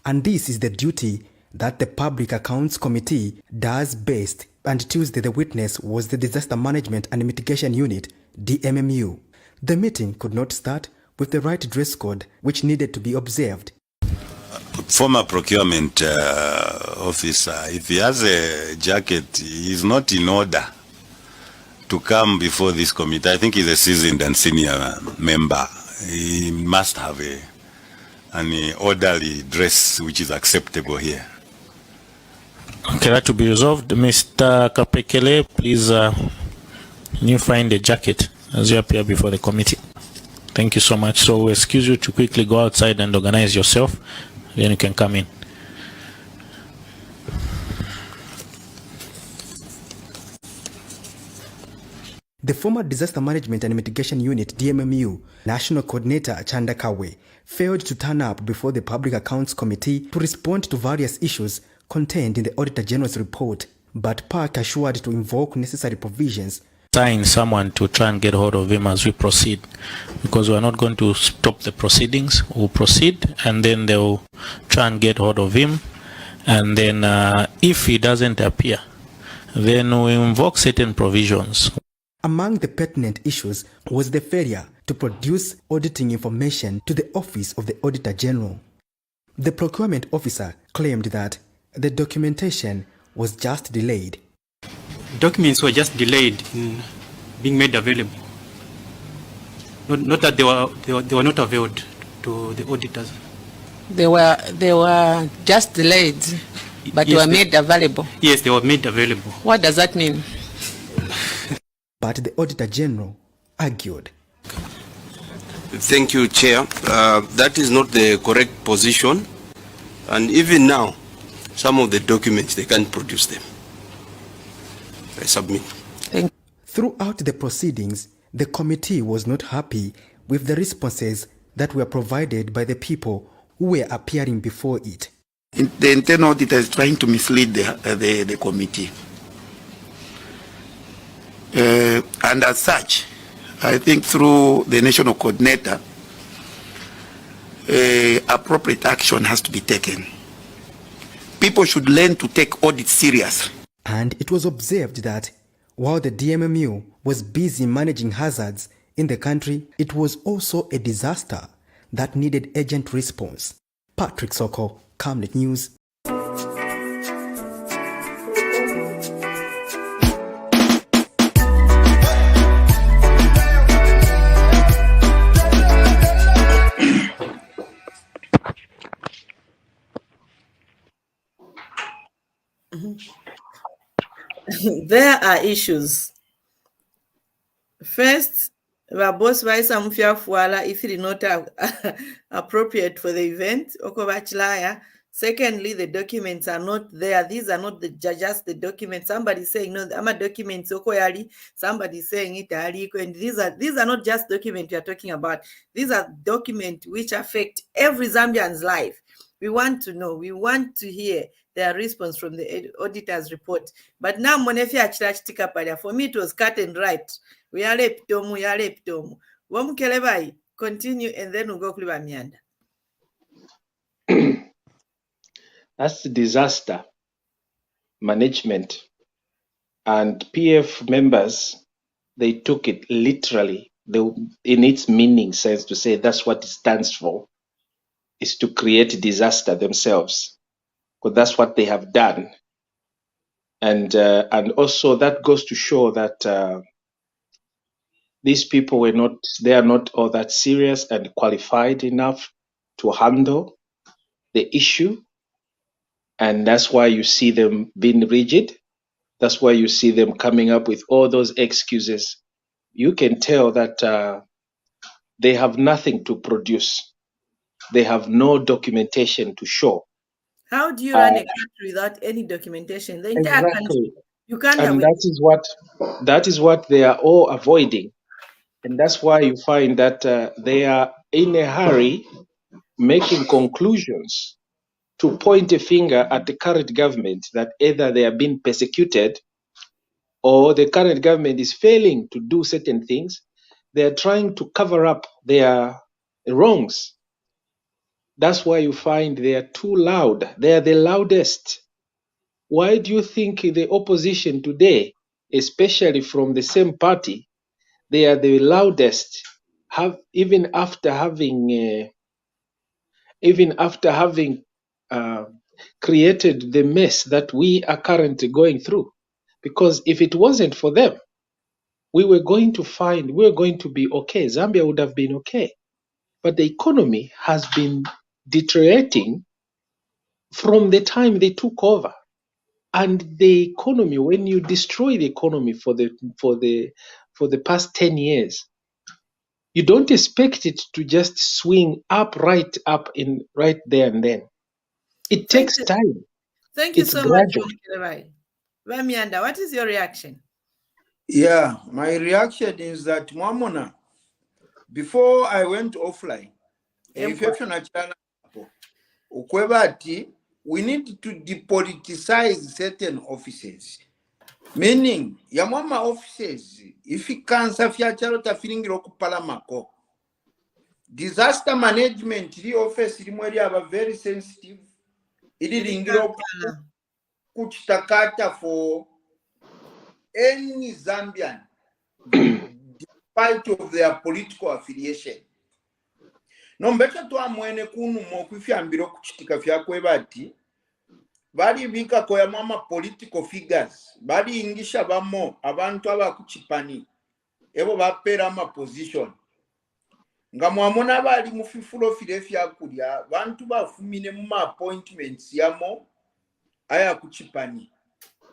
And this is the duty that the Public Accounts Committee does best. And Tuesday, the witness was the Disaster Management and Mitigation Unit, DMMU. The meeting could not start with the right dress code, which needed to be observed. Former procurement officer, if he has a jacket, he's not in order to come before this committee. I think he's a seasoned and senior member. He must have an orderly dress which is acceptable here. Okay, that to be resolved. Mr. Kapekele, please, you find a jacket as you appear before the committee. Thank you so much. So we'll excuse you to quickly go outside and organize yourself. Then you can come in. The former Disaster Management and Mitigation Unit, DMMU, National Coordinator Chanda Kawe, failed to turn up before the Public Accounts Committee to respond to various issues contained in the Auditor General's report, but Park assured to invoke necessary provisions. Assign someone to try and get hold of him as we proceed, because we're not going to stop the proceedings. We'll proceed and then they'll try and get hold of him, and then if he doesn't appear, then we invoke certain provisions. Among the pertinent issues was the failure to produce auditing information to the Office of the Auditor General. The procurement officer claimed that the documentation was just delayed. Documents were just delayed in being made available. Not that they were not availed to the auditors. They were just delayed, but yes, they were made available. Yes, they were made available. What does that mean? But the Auditor General argued. Thank you, Chair. That is not the correct position. And even now, some of the documents, they can't produce them. I submit. Throughout the proceedings, the committee was not happy with the responses that were provided by the people who were appearing before it. The internal auditor is trying to mislead the committee. And as such, I think through the national coordinator, appropriate action has to be taken. People should learn to take audit serious. And it was observed that while the DMMU was busy managing hazards In the country, it was also a disaster that needed urgent response. Patrick Soko, Camlet News. There are issues. First, boss by some fuala if it is not appropriate for the event. Secondly, the documents are not there. These are not just the documents. Somebody saying no, I'm a document. Somebody saying it. And these are not just documents we are talking about. These are documents which affect every Zambian's life. We want to know. We want to hear their response from the auditor's report. But now, for me, it was cut and right. We are leptomu. Continue and then we'll go to Mianda. That's disaster management. And PF members, they took it literally. In its meaning sense to say that's what it stands for, is to create disaster themselves. Because that's what they have done. And also that goes to show that these people they are not all that serious and qualified enough to handle the issue. And that's why you see them being rigid. That's why you see them coming up with all those excuses. You can tell that they have nothing to produce. They have no documentation to show. How do you run a country without any documentation? The entire country, you can't have it. That is what they are all avoiding. And that's why you find that they are in a hurry making conclusions to point a finger at the current government that either they are being persecuted or the current government is failing to do certain things. They are trying to cover up their wrongs. That's why you find they are too loud. They are the loudest. Why do you think the opposition today, especially from the same party, they are the loudest? Even after having created the mess that we are currently going through. Because if it wasn't for them, we were going to be okay. Zambia would have been okay. But the economy has been deteriorating from the time they took over. And the economy, when you destroy the economy for the past 10 years, you don't expect it to just swing right there and then. It takes time. Thank you so much, Mianda. What is your reaction? Yeah, my reaction is that Mwamona, before I went offline, we need to depoliticize certain offices. Meaning, Yamama offices, if you can't have feeling palamako. Disaster management, the office are very sensitive. It is kuchitakata for any Zambian, despite of their political affiliation. No better to amwene kunu mokwifi ambiro kuchitika fya kwebati. Badi bika koya mama political figures. Badi ingisha bamo abantu abakuchipani. Ebo bapera ma position. Nga mwamona bali mufifulo filefya kulya bantu bafumine mu appointments yamo aya kuchipani.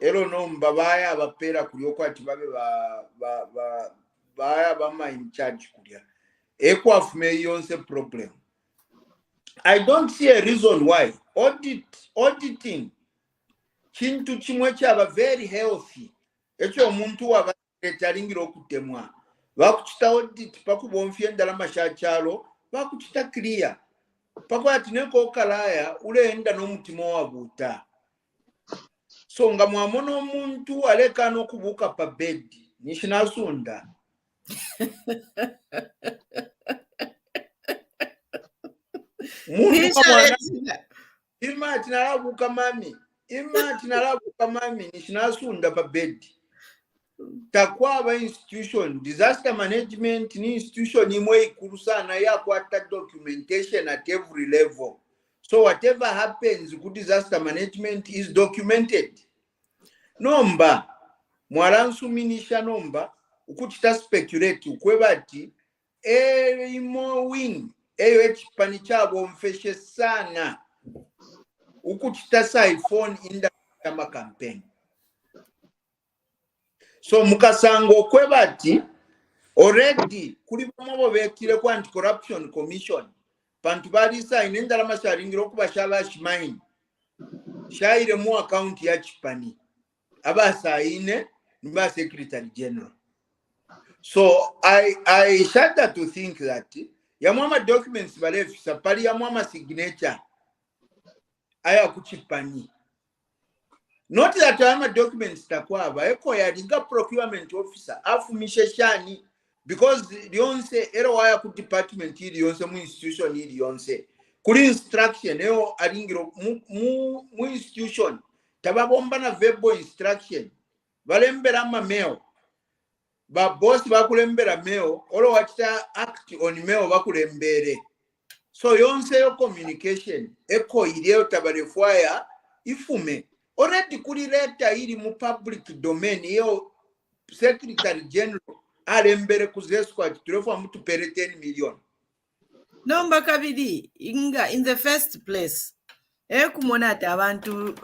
Elo no mbabaya bapera kulyoko ati babe baya bama in charge kulya. Eko afume yonse problem. I don't see a reason why auditing chintu chimwe chaba very healthy. Echo muntu waba retaringiro kutemwa. Bakuchita audit pakubomfye ndala mashachalo bakuchita clear. Pakwati neko kalaya uleenda no mutima wabuta. So nga mwamono omuntu aleka no kubuka pa bed nishinasunda. Ima tinalabuka mami nishinasunda pa bed. takwaba institution disaster management ni institution imwe ikulu sana yakwata documentation at every level. So whatever happens ku disaster management is documented. Nomba mwaransuminisha nomba ukuchita speculate ukwebati imo wing eyo echipani chabo mfeshe sana ukuchita siphon inda kama campaign. So mukasango kwebati already kuli bamwe bekire ku anti-corruption commission pantu balisa inendala masharingiro kuba shala shimaini shaire mu account ya chipani abasaine nimba secretary general. So I shudder to think that yamwama documents balefisa pali yamwama signature aya kuchipani. Not that I'm a documents takwaba eko ya dinga procurement officer afumishe shani because lionse ero waya ku department ili yonse mu institution ili yonse kuli instruction eo alingiro mu institution tababomba na verbal instruction balembera mail ba boss bakulembera mail olo wachita act on mail bakulembere. So yonse yo communication eko ilio tabarefwaya ifume already kuli leta ili mu public domain yo secretary general alembere kuzeswa turefa mtu pere 10 million. Nomba kabidi inga in the first place kumonata abantu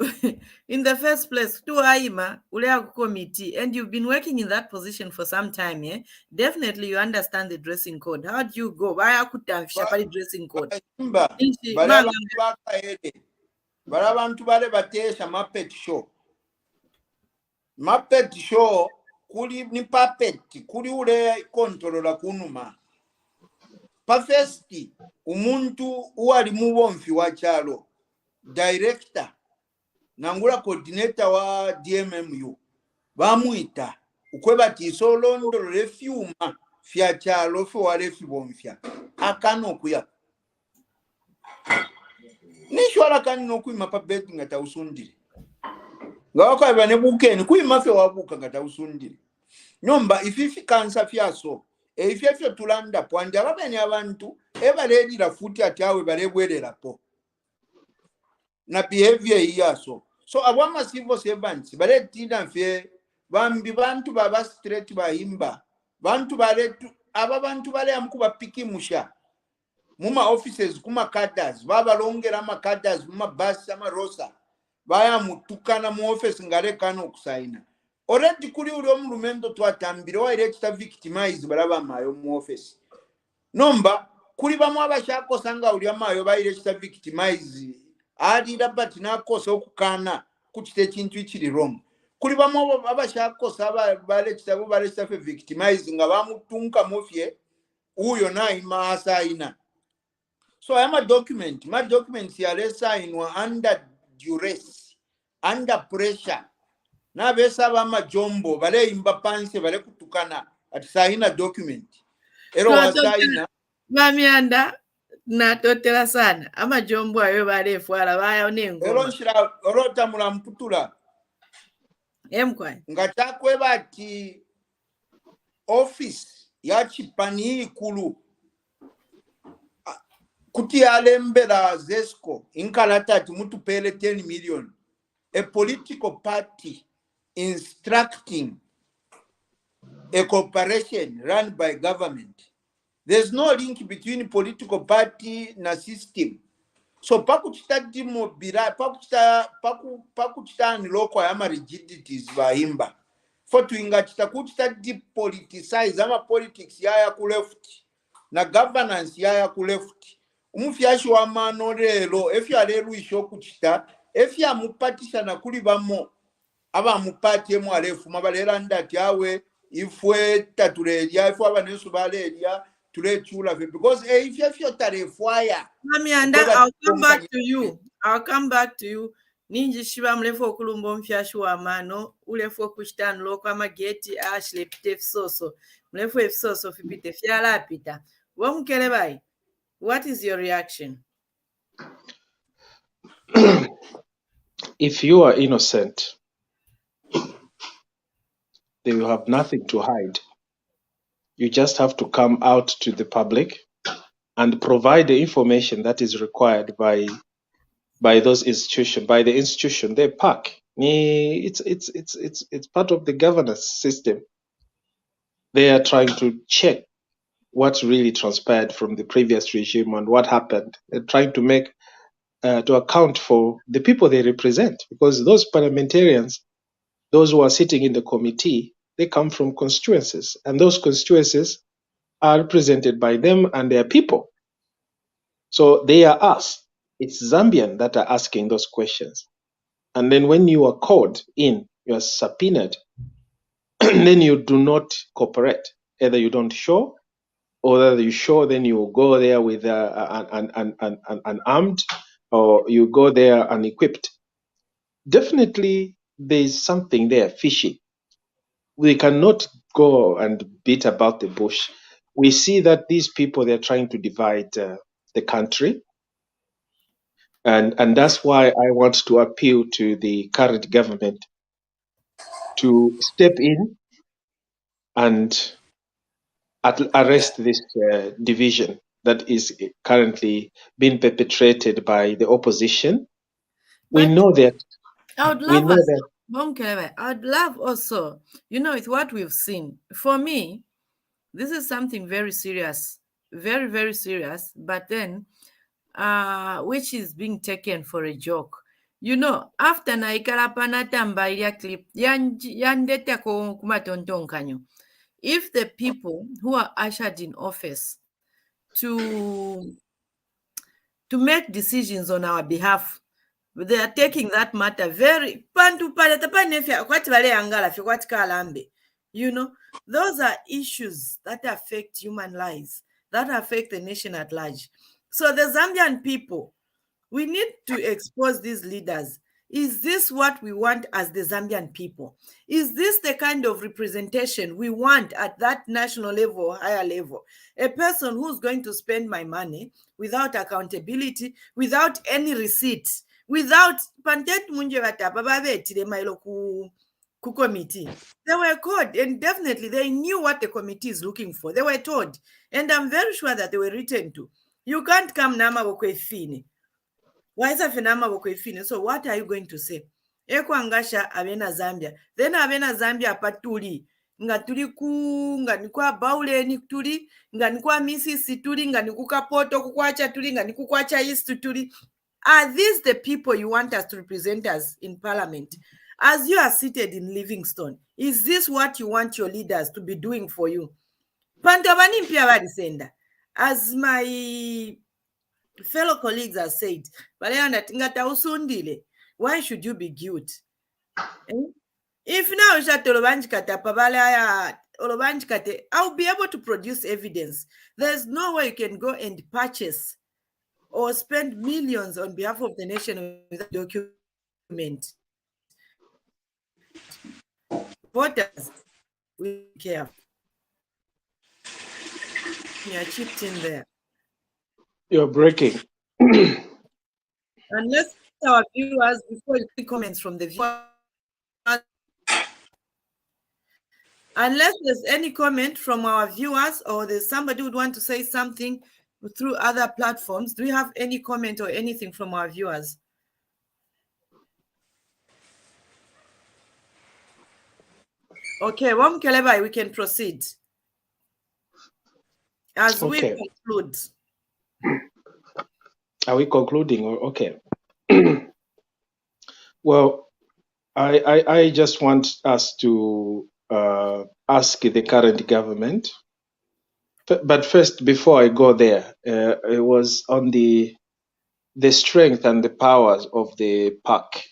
in the first place to aima ule committee and you've been working in that position for some time, definitely you understand the dressing code. How do you go baya kutamfisha pali dressing code bara abantu bale batesha Muppet show kuli ni puppet kuli ule kontrola kunuma pa first umuntu uwali mubomfi wa chalo director nangula coordinator wa DMMU bamuita ukwebati solondo refyuma fya chalo fyo wale fibomfya akano kuya nishwala kani nokuima pa bed ngata usundire ngawaka bane bukeni kuima fyo wabuka ngata usundire nyomba ififi kansa fyaso ifyefyo tulanda pwanja babene abantu ebaledi la futi atyawe balebwerera po na behavior iyaso. So abama civil servants baletina mfye bambi bantu baba straight ba Himba bantu baletu aba bantu bale amkuba piki musha muma offices kuma cadres baba longera ma cadres muma bus ama rosa baya mutukana mu office ngale kano kusaina already kuli uri omulumendo twatambire wa electa victimize balaba mayo mu office nomba kuli bamwe abashako sanga uri amayo ba electa victimize adi dabati nakosa okukana kuchite ekintu kiri wrong kuli bamwe abashako saba balecta bo balecta fe victimize nga bamutunka mufye uyo na imasa ina. So I am a document. My documents are signed under duress, under pressure. Na besa bama jombo bale imba panse bale kutukana at sign document. Ero wasaina mamianda na totela sana ama jombo ayo bale fwala baya onengo. Ero nshira orota mula mputula. Emkwai. Ngatakwe bati office ya chipani ikulu kuti alembera zesco inkalatati mutu pele 10 million. A political party instructing a corporation run by government. There's no link between political party na system. So pakuchita dimobira pakuchita niloko ama rigidities va Himba. For to ingachita kuchita depoliticize ama politics ya ku left na governance ya ku left. Umufyashi wa mano lelo efya lelu isho kuchita efya mupatisha na kuli bamo aba mupati mu alefu mabalera ndati awe ifwe tatulelia ifwe abanesu balelia tulechula because ifyo tarefwaya. Mamianda, I'll come back to you. I'll come back to you. Ninji shiba mlefo kulumbo mfyashi wa mano ulefo kushtan loko ama geti ashle pite fsoso mlefo fsoso fipite fyala apita wamukele bai. What is your reaction? If you are innocent, they will have nothing to hide. You just have to come out to the public and provide the information that is required by those institutions, by the institution. They pack. It's part of the governance system. They are trying to check what really transpired from the previous regime and what happened. They're trying to make to account for the people they represent, because those parliamentarians, those who are sitting in the committee, they come from constituencies, and those constituencies are represented by them and their people. So they are us. It's Zambian that are asking those questions. And then when you are called in, you are subpoenaed, then you do not cooperate. Either you don't show, or that you show, then you go there with an armed, or you go there unequipped. Definitely, there is something there fishy. We cannot go and beat about the bush. We see that these people, they're trying to divide the country. And that's why I want to appeal to the current government to step in and arrest this division that is currently being perpetrated by the opposition. We know that. I would love us, I'd love also, with what we've seen. For me, this is something very serious, very, very serious, but then which is being taken for a joke. After naikala natamba ilya clip yandeta kumatontonkanyo. If the people who are ushered in office to make decisions on our behalf, they are taking that matter very those are issues that affect human lives, that affect the nation at large. So the Zambian people, we need to expose these leaders. Is this what we want as the Zambian people? Is this the kind of representation we want at that national level or higher level? A person who's going to spend my money without accountability, without any receipts, without pantet munje batapababetile mailo ku committee. They were called, and definitely they knew what the committee is looking for. They were told, and I'm very sure that they were written to. You can't come nama bokwefini. Why is Finama bokwefini? So what are you going to say? Ekwangasha abena Zambia. Then abena Zambia patuli. Nga tuli ku nga nikwa Bauleni tuli, nga nikwa Misisi tuli, nga nikuka Poto kukwacha tuli, nga nikukwacha East tuli. Are these the people you want us to represent us in parliament? As you are seated in Livingstone, is this what you want your leaders to be doing for you? Pantabani mpia badisenda. As my fellow colleagues have said, why should you be guilty? If now I'll be able to produce evidence. There's no way you can go and purchase or spend millions on behalf of the nation without document. Voters, we care. You're chipped in there. You're breaking. Unless our viewers, before you see comments from the viewers, unless there's any comment from our viewers or there's somebody who would want to say something through other platforms, do we have any comment or anything from our viewers? Okay, Wamkeleba, we can proceed. As we conclude. Are we concluding? Okay. Well, I just want us to ask the current government. But first, before I go there, it was on the strength and the powers of the PAC.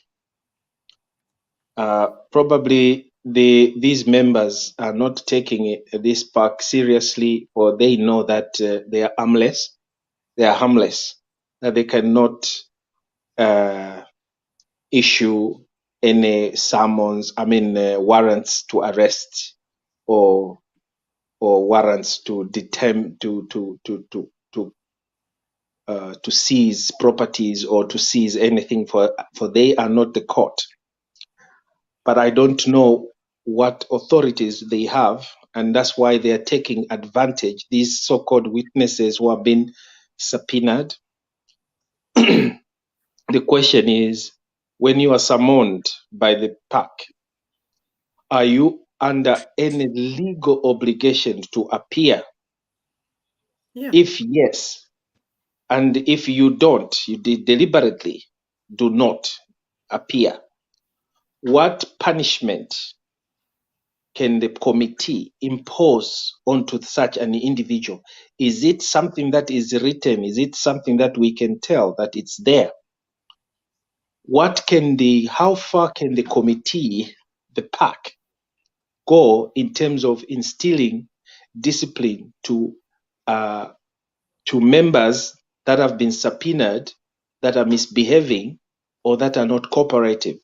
Probably these members are not taking this PAC seriously, or they know that they are harmless. They are harmless. That they cannot issue any summons. Warrants to arrest or warrants to detain to seize properties or to seize anything, for they are not the court. But I don't know what authorities they have, and that's why they are taking advantage. These so-called witnesses who have been subpoenaed. The question is, when you are summoned by the PAC, are you under any legal obligation to appear? Yeah. If yes, and if you don't, you deliberately do not appear, what punishment can the committee impose onto such an individual? Is it something that is written? Is it something that we can tell that it's there? How far can the committee, the PAC, go in terms of instilling discipline to members that have been subpoenaed, that are misbehaving, or that are not cooperative?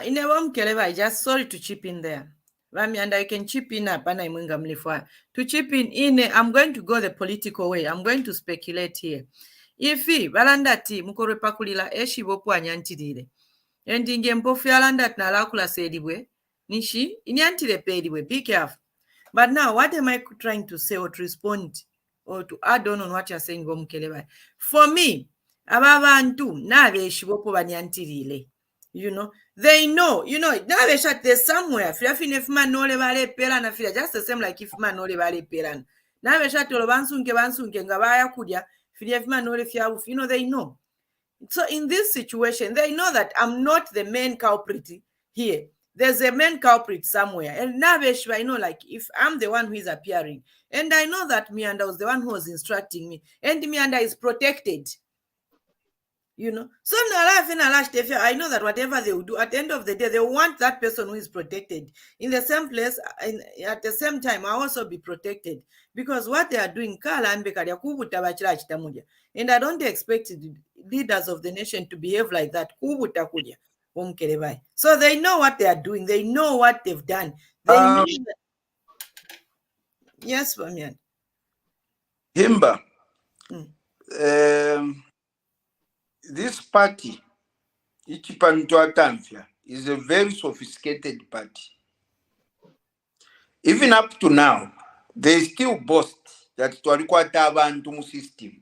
In a one Keleva, just sorry to chip in there. Rami, and I can chip in up and to chip in, I'm going to go the political way. I'm going to speculate here. If balandati mukore pakulila eshi bopu anyantirire. Endinge mpofu yalandat na lakula sedibwe. Nishi, inyantire pedibwe. Be careful. But now, what am I trying to say or to respond or to add on what you're saying, Keleva? For me, ababantu na beshi bopu banyantirire. You know, they know, now they shot there somewhere. If man no le vale pera na fila, just the same like if man no le vale pera. Now they shot to bansunke ngabaya kudia, if man no le fia, they know. So in this situation, they know that I'm not the main culprit here. There's a main culprit somewhere. And now I know, like, if I'm the one who is appearing, and I know that Mianda was the one who was instructing me, and Mianda is protected. So I know that whatever they will do, at the end of the day, they want that person who is protected in the same place, and at the same time, I also be protected, because what they are doing, and I don't expect the leaders of the nation to behave like that. So they know what they are doing. They know what they've done. They know that. Yes, Famian. Himba. This party, Ichipantua is a very sophisticated party. Even up to now, they still boast that Tuarikwata Abantu system.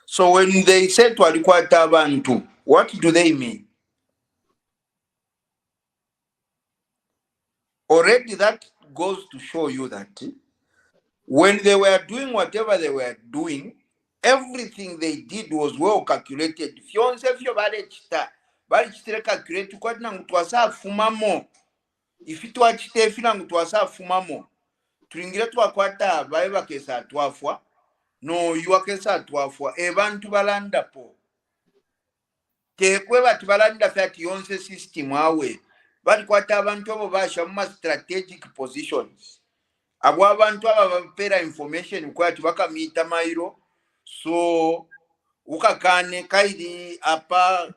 So when they say Tuarikwata Abantu, what do they mean? Already that goes to show you that when they were doing whatever they were doing, everything they did was well calculated. If you calculate fumamo. If it was filang to asa fumamo, Tringilet wakwata, Baiva Kesa Tuafua, no, you are Kesa Tuafua, Evan Tubalanda po. Tekweva Tubalanda Fat Yonse system away, but Quatabanto Bashama strategic positions. Aguabanto pera information quite waka mita mairo, so ukakane kaidi apa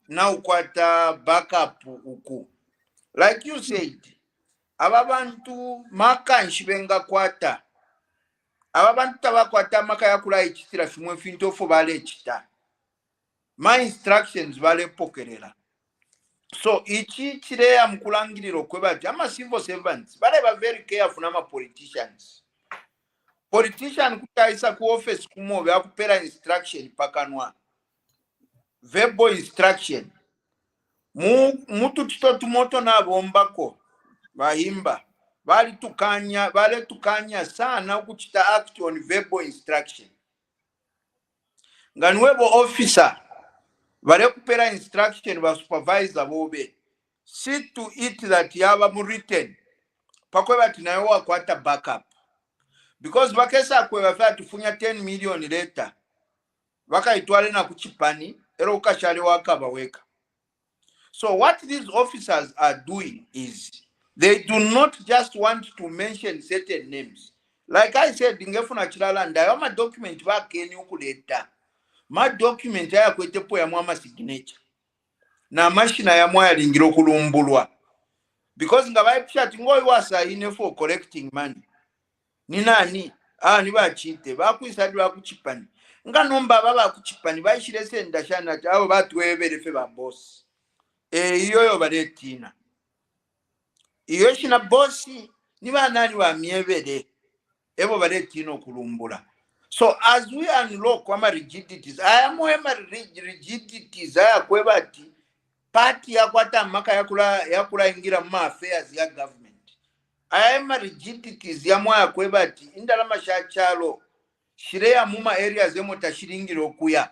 now kwata backup uku. Like you said, ababantu makanshi benga kwata. Ababantu tabakwata maka yakula ichitira fimwe fintofo bale chita. My instructions bale pokerera. So ichi chire amkulangiriro kweba jama civil servants bale ba very careful nama politicians. Politician kutaisa ku office kumo bya kupera instruction pakanwa. Verbal instruction. Mutu chitotu moto na bombako. Bahimba. Bale tukanya sana kuchita act on verbal instruction. Nganwebo officer bale kupera instruction ba supervisor bobe. See to it that yaba mu written. Pakwe bati nayo wakwata backup. Because bakesa kwe bafya tufunya 10 million later. Waka itwale na kuchipani, ero ukashale wakaba weka. So what these officers are doing is they do not just want to mention certain names. Like I said, ingefuna chilala ndayo ma document bakeni ukuleta. Ma document ya kwetepo ya mwama signature. Na mashina ya mwaya lingiro kulumbulwa. Because ngabai pisha tingoi wasa ine for collecting money. Ni nani? Ni bachite. Bakuisadi bakuchipani. Nga nomba baba kuchipani. Baishirese ndashana. Abo batu weberefe ba boss. Iyo baletina. Iyo shina bosi ni banani wa miebede. Ebo baletina okulumbula. So as we unlock ama rigidities, ayamuema rigidities ayakwebati party yakwata maka yakula ingira ma affairs ya government. Ayama rigidities yamwa kwebati indalama shachalo shireya muma areas emo tashiringiro okuya.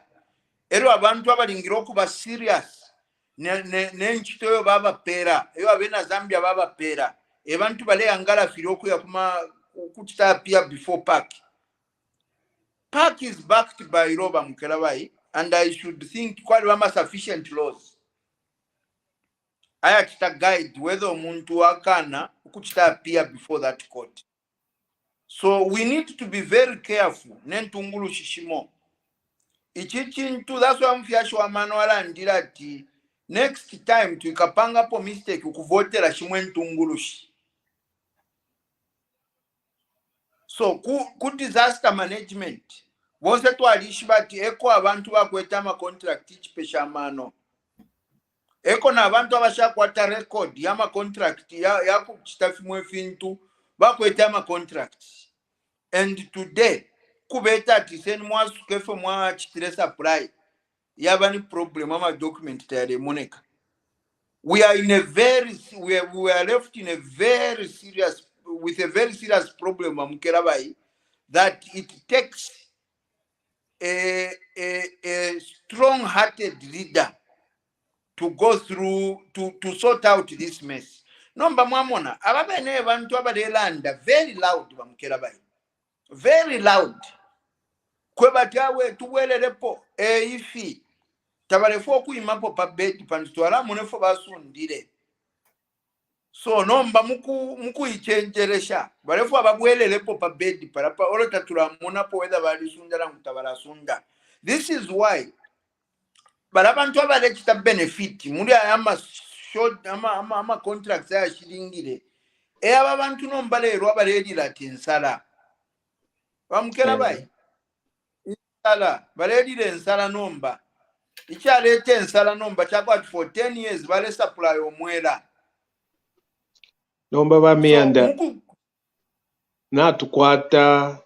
Ero abantu abalingiro okuba serious ne nchitoyo baba pera eyo abena Zambia baba pera ebantu bale angala firo okuya kuma kutita pia before park is backed by Roba Mukelabai, and I should think quite sufficient laws. I had to guide whether Muntu Akana could appear before that court. So we need to be very careful. Nentungulu Shishimo. Ichichintu, that's why I'm Fiashwa Manuala and Dirati. Next time to Kapanga po mistake, ukuvote la Shimwen Tungulushi. So, good disaster management. Wonse tu alishibati eko abantu bakweta ama contract chipesha mano. Eko na abantu abashakwata record ya ma contract ya kuchitafimwe fintu bakweta ama contract. And today kubeta tiseni mwasu kefo mwa chitire supply yabani problem ama document tayari moneka. We are left in a very serious problem Mukelabai, that it takes a strong-hearted leader to go through to sort out this mess. Nomba mwamona ababene bantu abalelanda very loud Mukelabai, very loud. Kwebatawe tuwelerepo ifi tabalefo kuimapo pa beti panitwala munefo basundire. So nomba muku ichenjeresha balefo ababwelelepo pa bedi parapa olota tulamunapo whether balisundala mutabala sunda. This is why balabantu abalechita benefit muri ama short ama contracts ya shilingire ababantu nomba lero abaledira tinsala Bamukelabai insala baledire nsala nomba ichalete nsala nomba chakwati for 10 years bale supply omwera nomba bamianda natukwata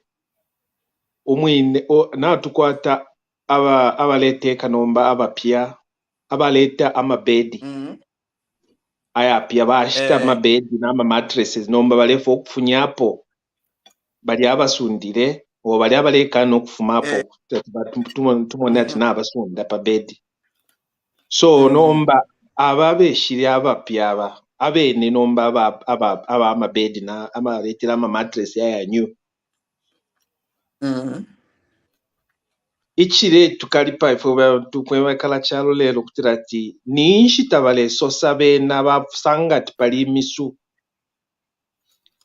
omwine natukwata abaleta nomba abapya abaleta amabedi ayapya bashita amabedi n'ama mattresses nomba balefo okufunyapo bali abasundire o bali abaleka n'okufumapo tumone ati n'abasunda pa bedi. So nomba ababeshiri abapya aba abene nomba aba amabedi na amaletera ama mattress yayanyu ichire tukalipa ifo tukwema kala chalo lero kutirati ninshi tabale sosabe na bafanga tipali misu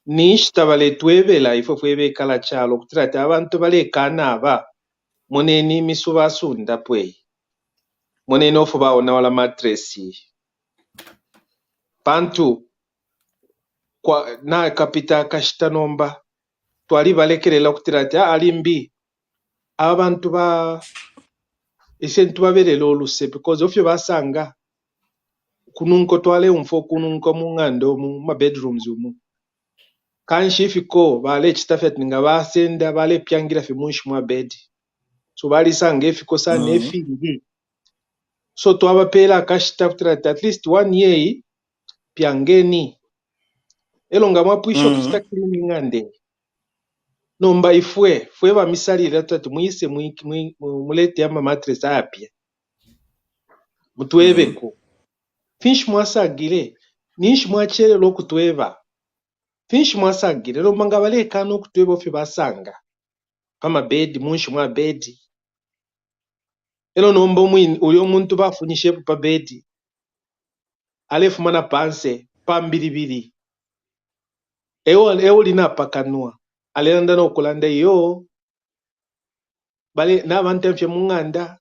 ninshi tabale twebela ifo fwebe kala chalo kutirati abantu bale kana aba moneni misu basunda pwe moneni ofu baona wala mattress pantu kwa na kapita kashita nomba twali balekerela kutirati alimbi abantu ba isentu babelela oluse because ofyo basanga kununko twale umfo kununko mungando mu bedrooms umu kanshi ifiko bale chitafet ninga basenda bale pyangira fi munshi mwa bed so bali sanga ifiko sa nefingi so twabapela kashita kutirati at least 1 year pyangeni elonga mapwisho kuchita cleaning ande nomba ifwe ba misali tatu muise mulete ama mattress apya mutwebeko finch mwasagire ninshi mwachere lokutweba finch mwasagire lomanga baleka no kutweba ofe basanga kama bed munshi mwa bed elo nomba mwini uli omuntu bafunyishe pa bed alefu mana panse pambiribiri ewo lina pakanua alenda no kulanda yo bale na bantemfye munganda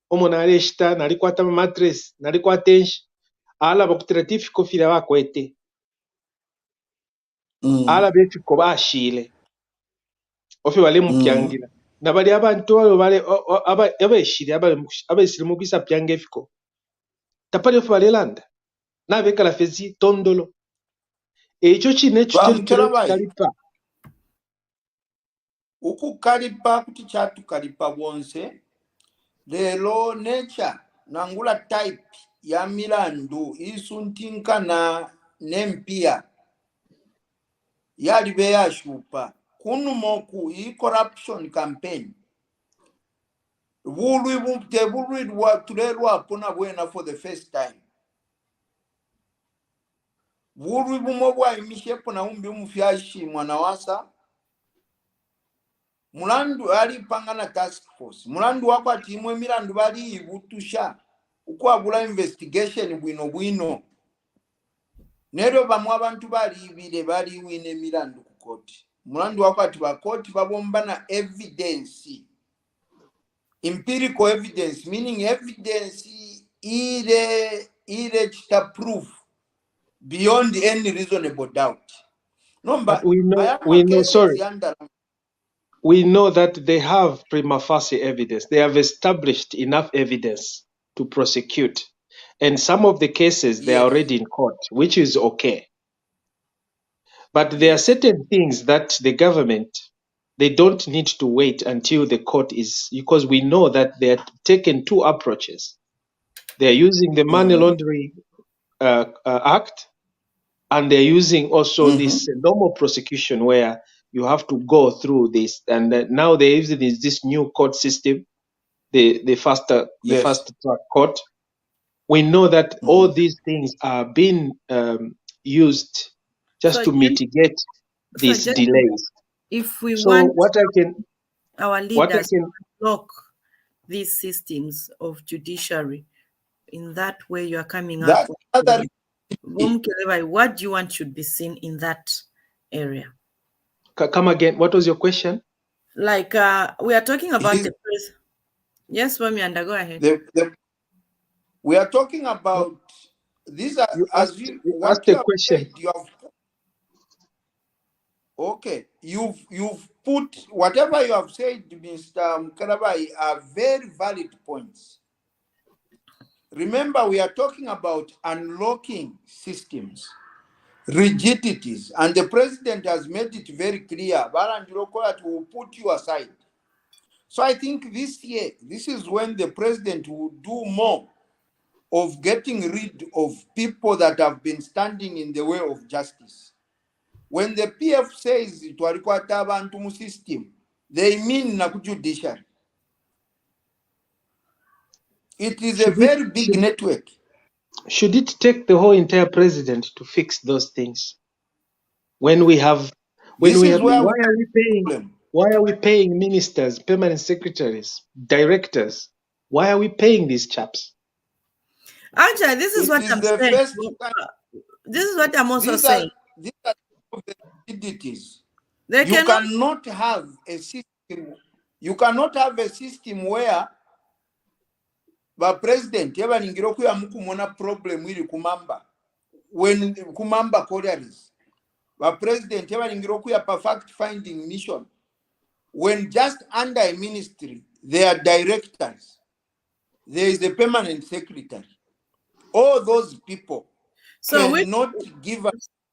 omona aleshita nalikwata mattress nalikwata enshi ala bakutratif kofira bakwete ala befiko bashile ofe bale mupyangira na bali abantu bale abeshiri abesiri mukisa pyangefiko tapali of Maryland nabekala fezi tondolo ekyo kine kitero kalipa ukukalipa kuti chatukalipa bonse lero nature nangula type ya milandu isuntinkana nempia yalibe yashupa kunumoku i corruption campaign bulwi tulelwapo na bwena for the first time bulwi bumo bwayimishepo na umbi umufyashi mwana wasa mulandu ali pangana task force mulandu wako ati imwe milandu bali ibutusha ukwagula investigation bwino nero bamwe abantu bali ibile bali wine milandu ku koti mulandu wako ati ba koti babombana evidence empirical evidence meaning evidence ile chita proof beyond any reasonable doubt no but we know that they have prima facie evidence. They have established enough evidence to prosecute. And some of the cases, they are already in court, which is okay. But there are certain things that the government, they don't need to wait until the court is, because we know that they have taken two approaches. They are using the Money Laundering Act, and they're using also this normal prosecution where you have to go through this, and now they're using this new court system, the fast track court. We know that all these things are being used just to mitigate these delays. If we want our what I leaders can to block these systems of judiciary in that way, you are coming up with. What do you want should be seen in that area? Come again. What was your question? Like we are talking about the press. Yes, Wamianda, go ahead. We are talking about these are you asked the question. You've put whatever you have said, Mr. Mkarabai, are very valid points. Remember, we are talking about unlocking systems, rigidities, and the president has made it very clear. Barandiroko will put you aside. So I think this year, this is when the president will do more of getting rid of people that have been standing in the way of justice. When the PF says twalikwata abantu mu system, they mean na judiciary. It is a very big network. Should it take the whole entire president to fix those things? Why are we paying ministers, permanent secretaries, directors? Why are we paying these chaps? Actually, this is what I'm saying. This is what I'm also saying. These are the rigidities. You cannot have a system. You cannot have a system where the president ever ningiroku ya mukumona problem ili kumamba when kumamba collieries. The president ever ningiroku ya perfect finding mission when just under a ministry there are directors, there is a permanent secretary. All those people cannot give a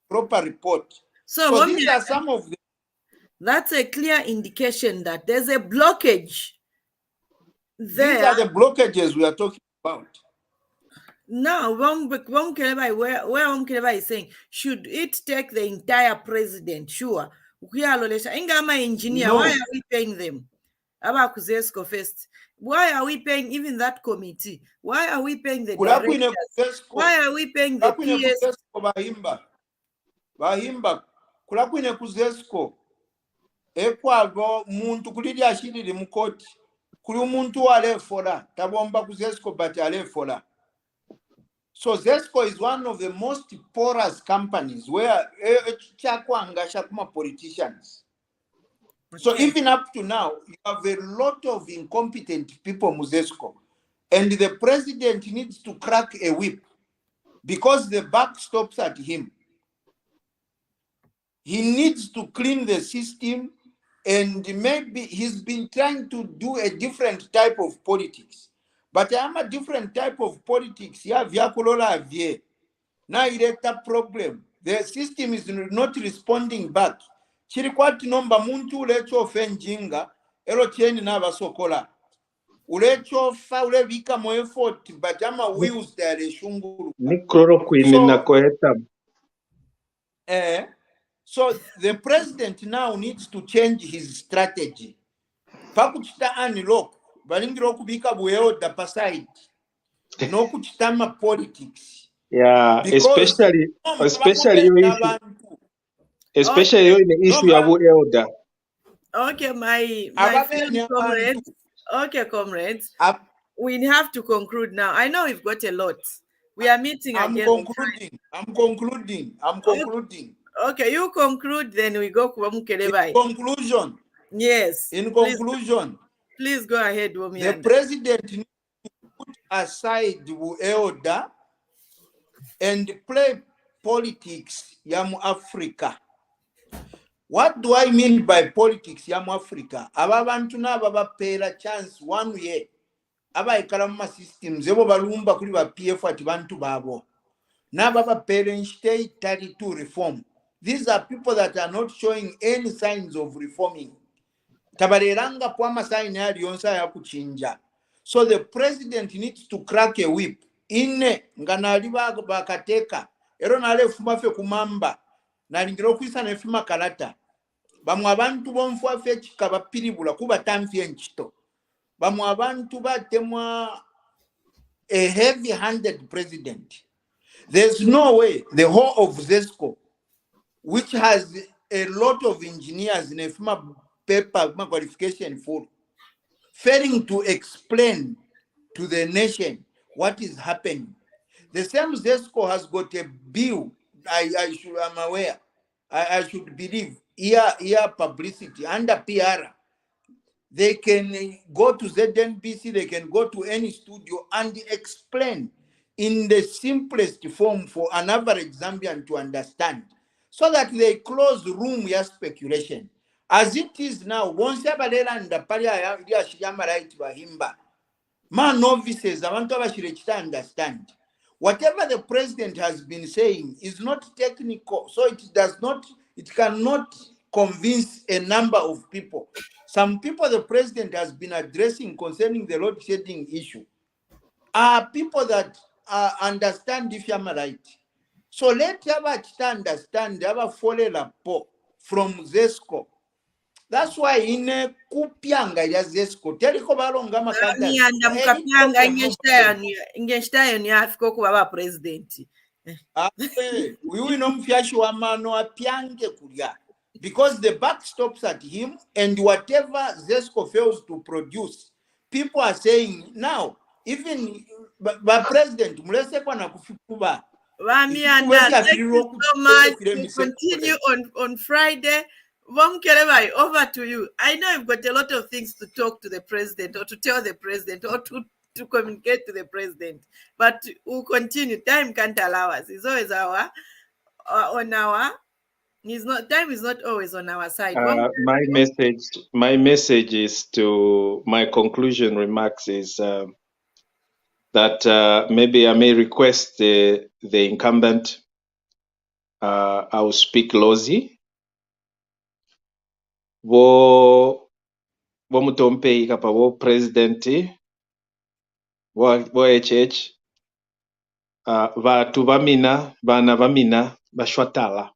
proper report. So these are some of them. That's a clear indication that there's a blockage there. These are the blockages we are talking about. Now, where Omkeleba is saying, should it take the entire president? Sure. Engineer, No. why are we paying them? Abakuzesko first. Why are we paying even that committee? Why are we paying the directors? Why are we paying the PS? Bahimba, kulakwine kuzesko. Ekwavo muntu kulidi ashiriri mukoti. Kuli muntu wale fola. Tabomba kuzesko but ale fola. So Zesco is one of the most porous companies where chakuma politicians. So even up to now, you have a lot of incompetent people, Muzesco, and the president needs to crack a whip because the buck stops at him. He needs to clean the system, and maybe he's been trying to do a different type of politics. But I am a different type of politics. Yeah, vyakulola vie. Now you get a problem. The system is not responding back. Chirikwati nomba muntu ulecho fenjinga, elo cheni na basokola. Ulecho fa ulevika mo effort, but ama wheels there shunguru. Ni chloroquine na koeta. So the president now needs to change his strategy. Pakuchita unlock, balingiro kubika bueo da paside. No kuchitama politics. Yeah, Because especially your issue. Especially in the issue of elder. Okay, my fellow comrades. Okay, comrades. We have to conclude now. I know we've got a lot. We are meeting again. I'm concluding. Okay, you conclude, then we go In conclusion. Yes. In conclusion. Please go ahead, Womi. The president needs to put aside the elder and play politics yamu Africa. What do I mean by politics yamu Africa? Ababantu naba pela chance 1 year. Aba ikalama systems ebo balumba kuli ba PF ati bantu babo. Naba pela state 32 reform. These are people that are not showing any signs of reforming. Tabareranga kwama sign ya yonsa ya kuchinja. So the president needs to crack a whip. Ine nganaliba bakateka. Ero nale fuma fe kumamba. Nalingiro kwisa na fuma kalata. Bamu abantu bonfu afe chika bapiribula kuba tamfie nchito. Bamu abantu batemwa a heavy-handed president. There's no way the whole of ZESCO, which has a lot of engineers in a FIMA paper qualification for, failing to explain to the nation what is happening. The same ZESCO has got a bill, I'm aware, I should believe, here publicity, under PR. They can go to ZNBC, they can go to any studio and explain in the simplest form for an average Zambian to understand, so that they close room ya speculation. As it is now, once abalela and the palia ya shiyama right wa Himba, man novices, abantu abashirechita understand. Whatever the president has been saying is not technical, so it cannot convince a number of people. Some people the president has been addressing concerning the load shedding issue are people that understand if I'm right. So let Yabachita understand, Yaba Folela Po from ZESCO. That's why in Kupianga ya ZESCO, Teriko Balonga Makata. Ingeshtayo ni afiko kuwa presidenti. We know mfiashi wa mano apiange kulia. Because the buck stops at him, and whatever ZESCO fails to produce, people are saying now, even by president, Mulese kwa na kufukuba. Rami, thank you so much. We continue on Friday. Over to you. I know you've got a lot of things to talk to the president, or to tell the president, or to communicate to the president, but we'll continue. Time can't allow us. It's always time is not always on our side. My message is to my conclusion remarks is that maybe I may request the incumbent. I will speak Lozi. Wo mutompe kapa wo presidenti wo HH vatu vamina vana vamina vashwatala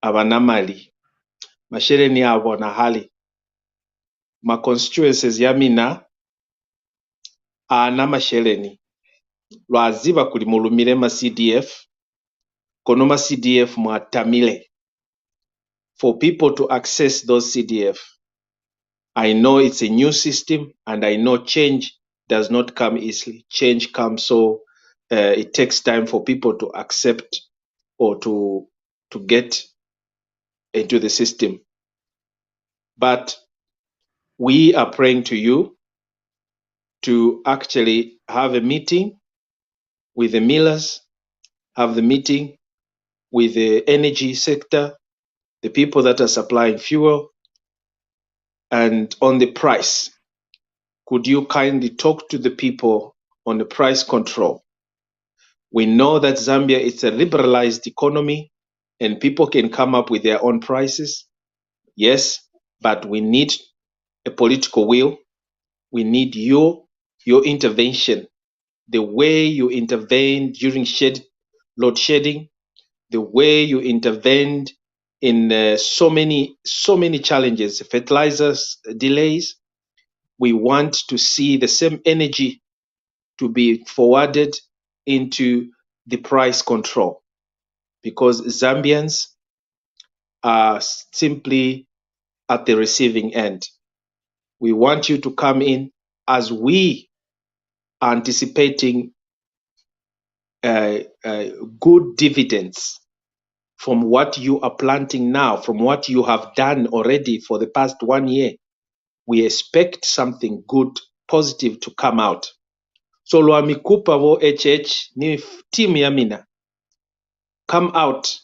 avana mali mashereni avo na hali ma constituencies ya mina ana mashereni lwaziva kuli mulumire ma CDF kono ma CDF mwatamile for people to access those CDF. I know it's a new system, and I know change does not come easily. Change comes, so it takes time for people to accept or to get into the system. But we are praying to you to actually have a meeting with the millers, have the meeting with the energy sector, the people that are supplying fuel, and on the price. could you kindly talk to the people on the price control? We know that Zambia is a liberalized economy and people can come up with their own prices. Yes, but we need a political will. We need your intervention. The way you intervened during load shedding, the way you intervened in so many challenges, fertilizers delays. We want to see the same energy to be forwarded into the price control, because Zambians are simply at the receiving end. We want you to come in as we are anticipating good dividends from what you are planting now, from what you have done already for the past 1 year. We expect something good, positive to come out. So lwamikupa vo HH ni team yamina, come out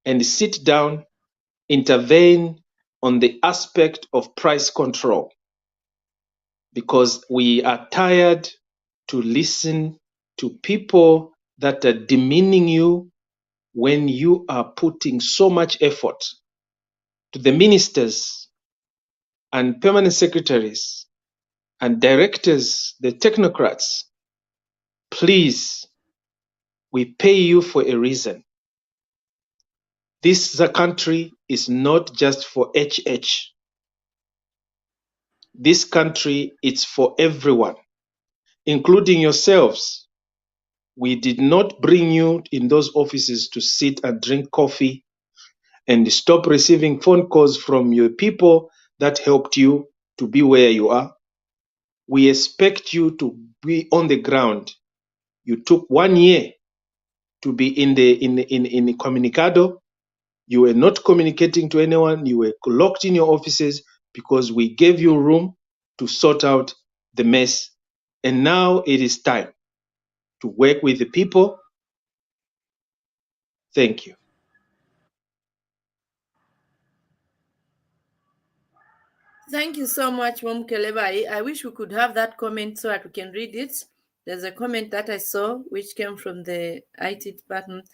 and sit down, intervene on the aspect of price control, because we are tired to listen to people that are demeaning you when you are putting so much effort. To the ministers and permanent secretaries and directors, the technocrats, please, we pay you for a reason. This country is not just for HH. This country is for everyone, including yourselves. We did not bring you in those offices to sit and drink coffee and stop receiving phone calls from your people that helped you to be where you are. We expect you to be on the ground. You took 1 year to be in the communicado. You were not communicating to anyone. You were locked in your offices because we gave you room to sort out the mess. And now it is time to work with the people. Thank you. Thank you so much, Mom Keleba. I wish we could have that comment so that we can read it. There's a comment that I saw which came from the IT department.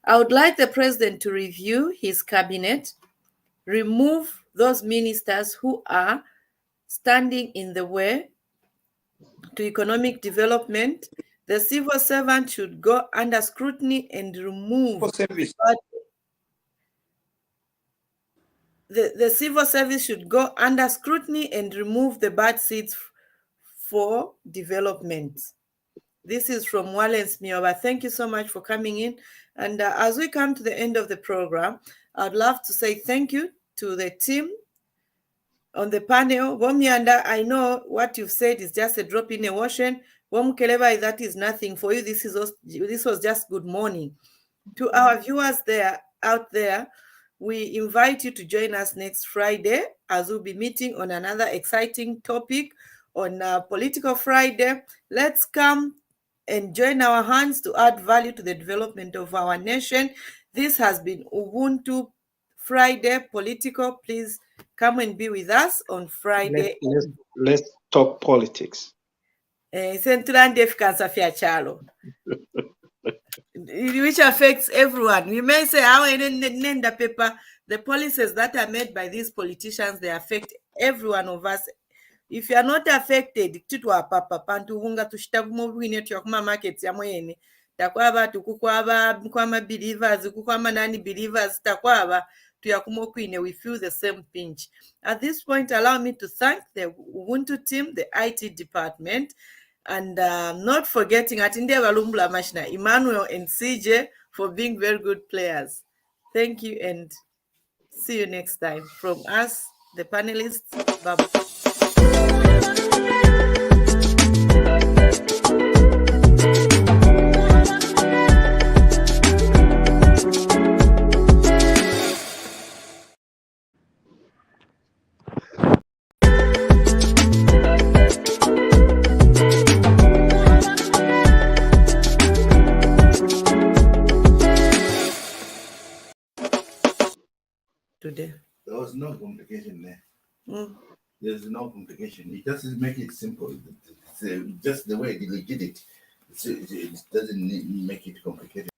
I would like the president to review his cabinet, remove those ministers who are standing in the way to economic development. The civil servant should go under scrutiny and remove. The civil service should go under scrutiny and remove the bad seeds for development. This is from Wallace Mioba. Thank you so much for coming in. And as we come to the end of the program, I'd love to say thank you to the team on the panel. Womianda, I know what you've said is just a drop in the ocean. Womkeleva, that is nothing for you. This was just good morning. To our viewers out there, we invite you to join us next Friday as we'll be meeting on another exciting topic on Political Friday. Let's come and join our hands to add value to the development of our nation. This has been Ubuntu Friday Political. Please come and be with us on Friday. Let's talk politics. Which affects everyone. We may say, the policies that are made by these politicians, they affect every one of us. If you are not affected, takwaba tukukwaba believers kukwama nani believers takwaba tuyakumokwine, we feel the same pinch. At this point, allow me to thank the Ubuntu team, the IT department, and not forgetting Atinde Walumbula Mashna, Emmanuel and CJ for being very good players. Thank you and see you next time. From us, the panelists, bye-bye. Today. There was no complication there. There's no complication. It just make it simple. It's just the way the rigidity. It doesn't make it complicated.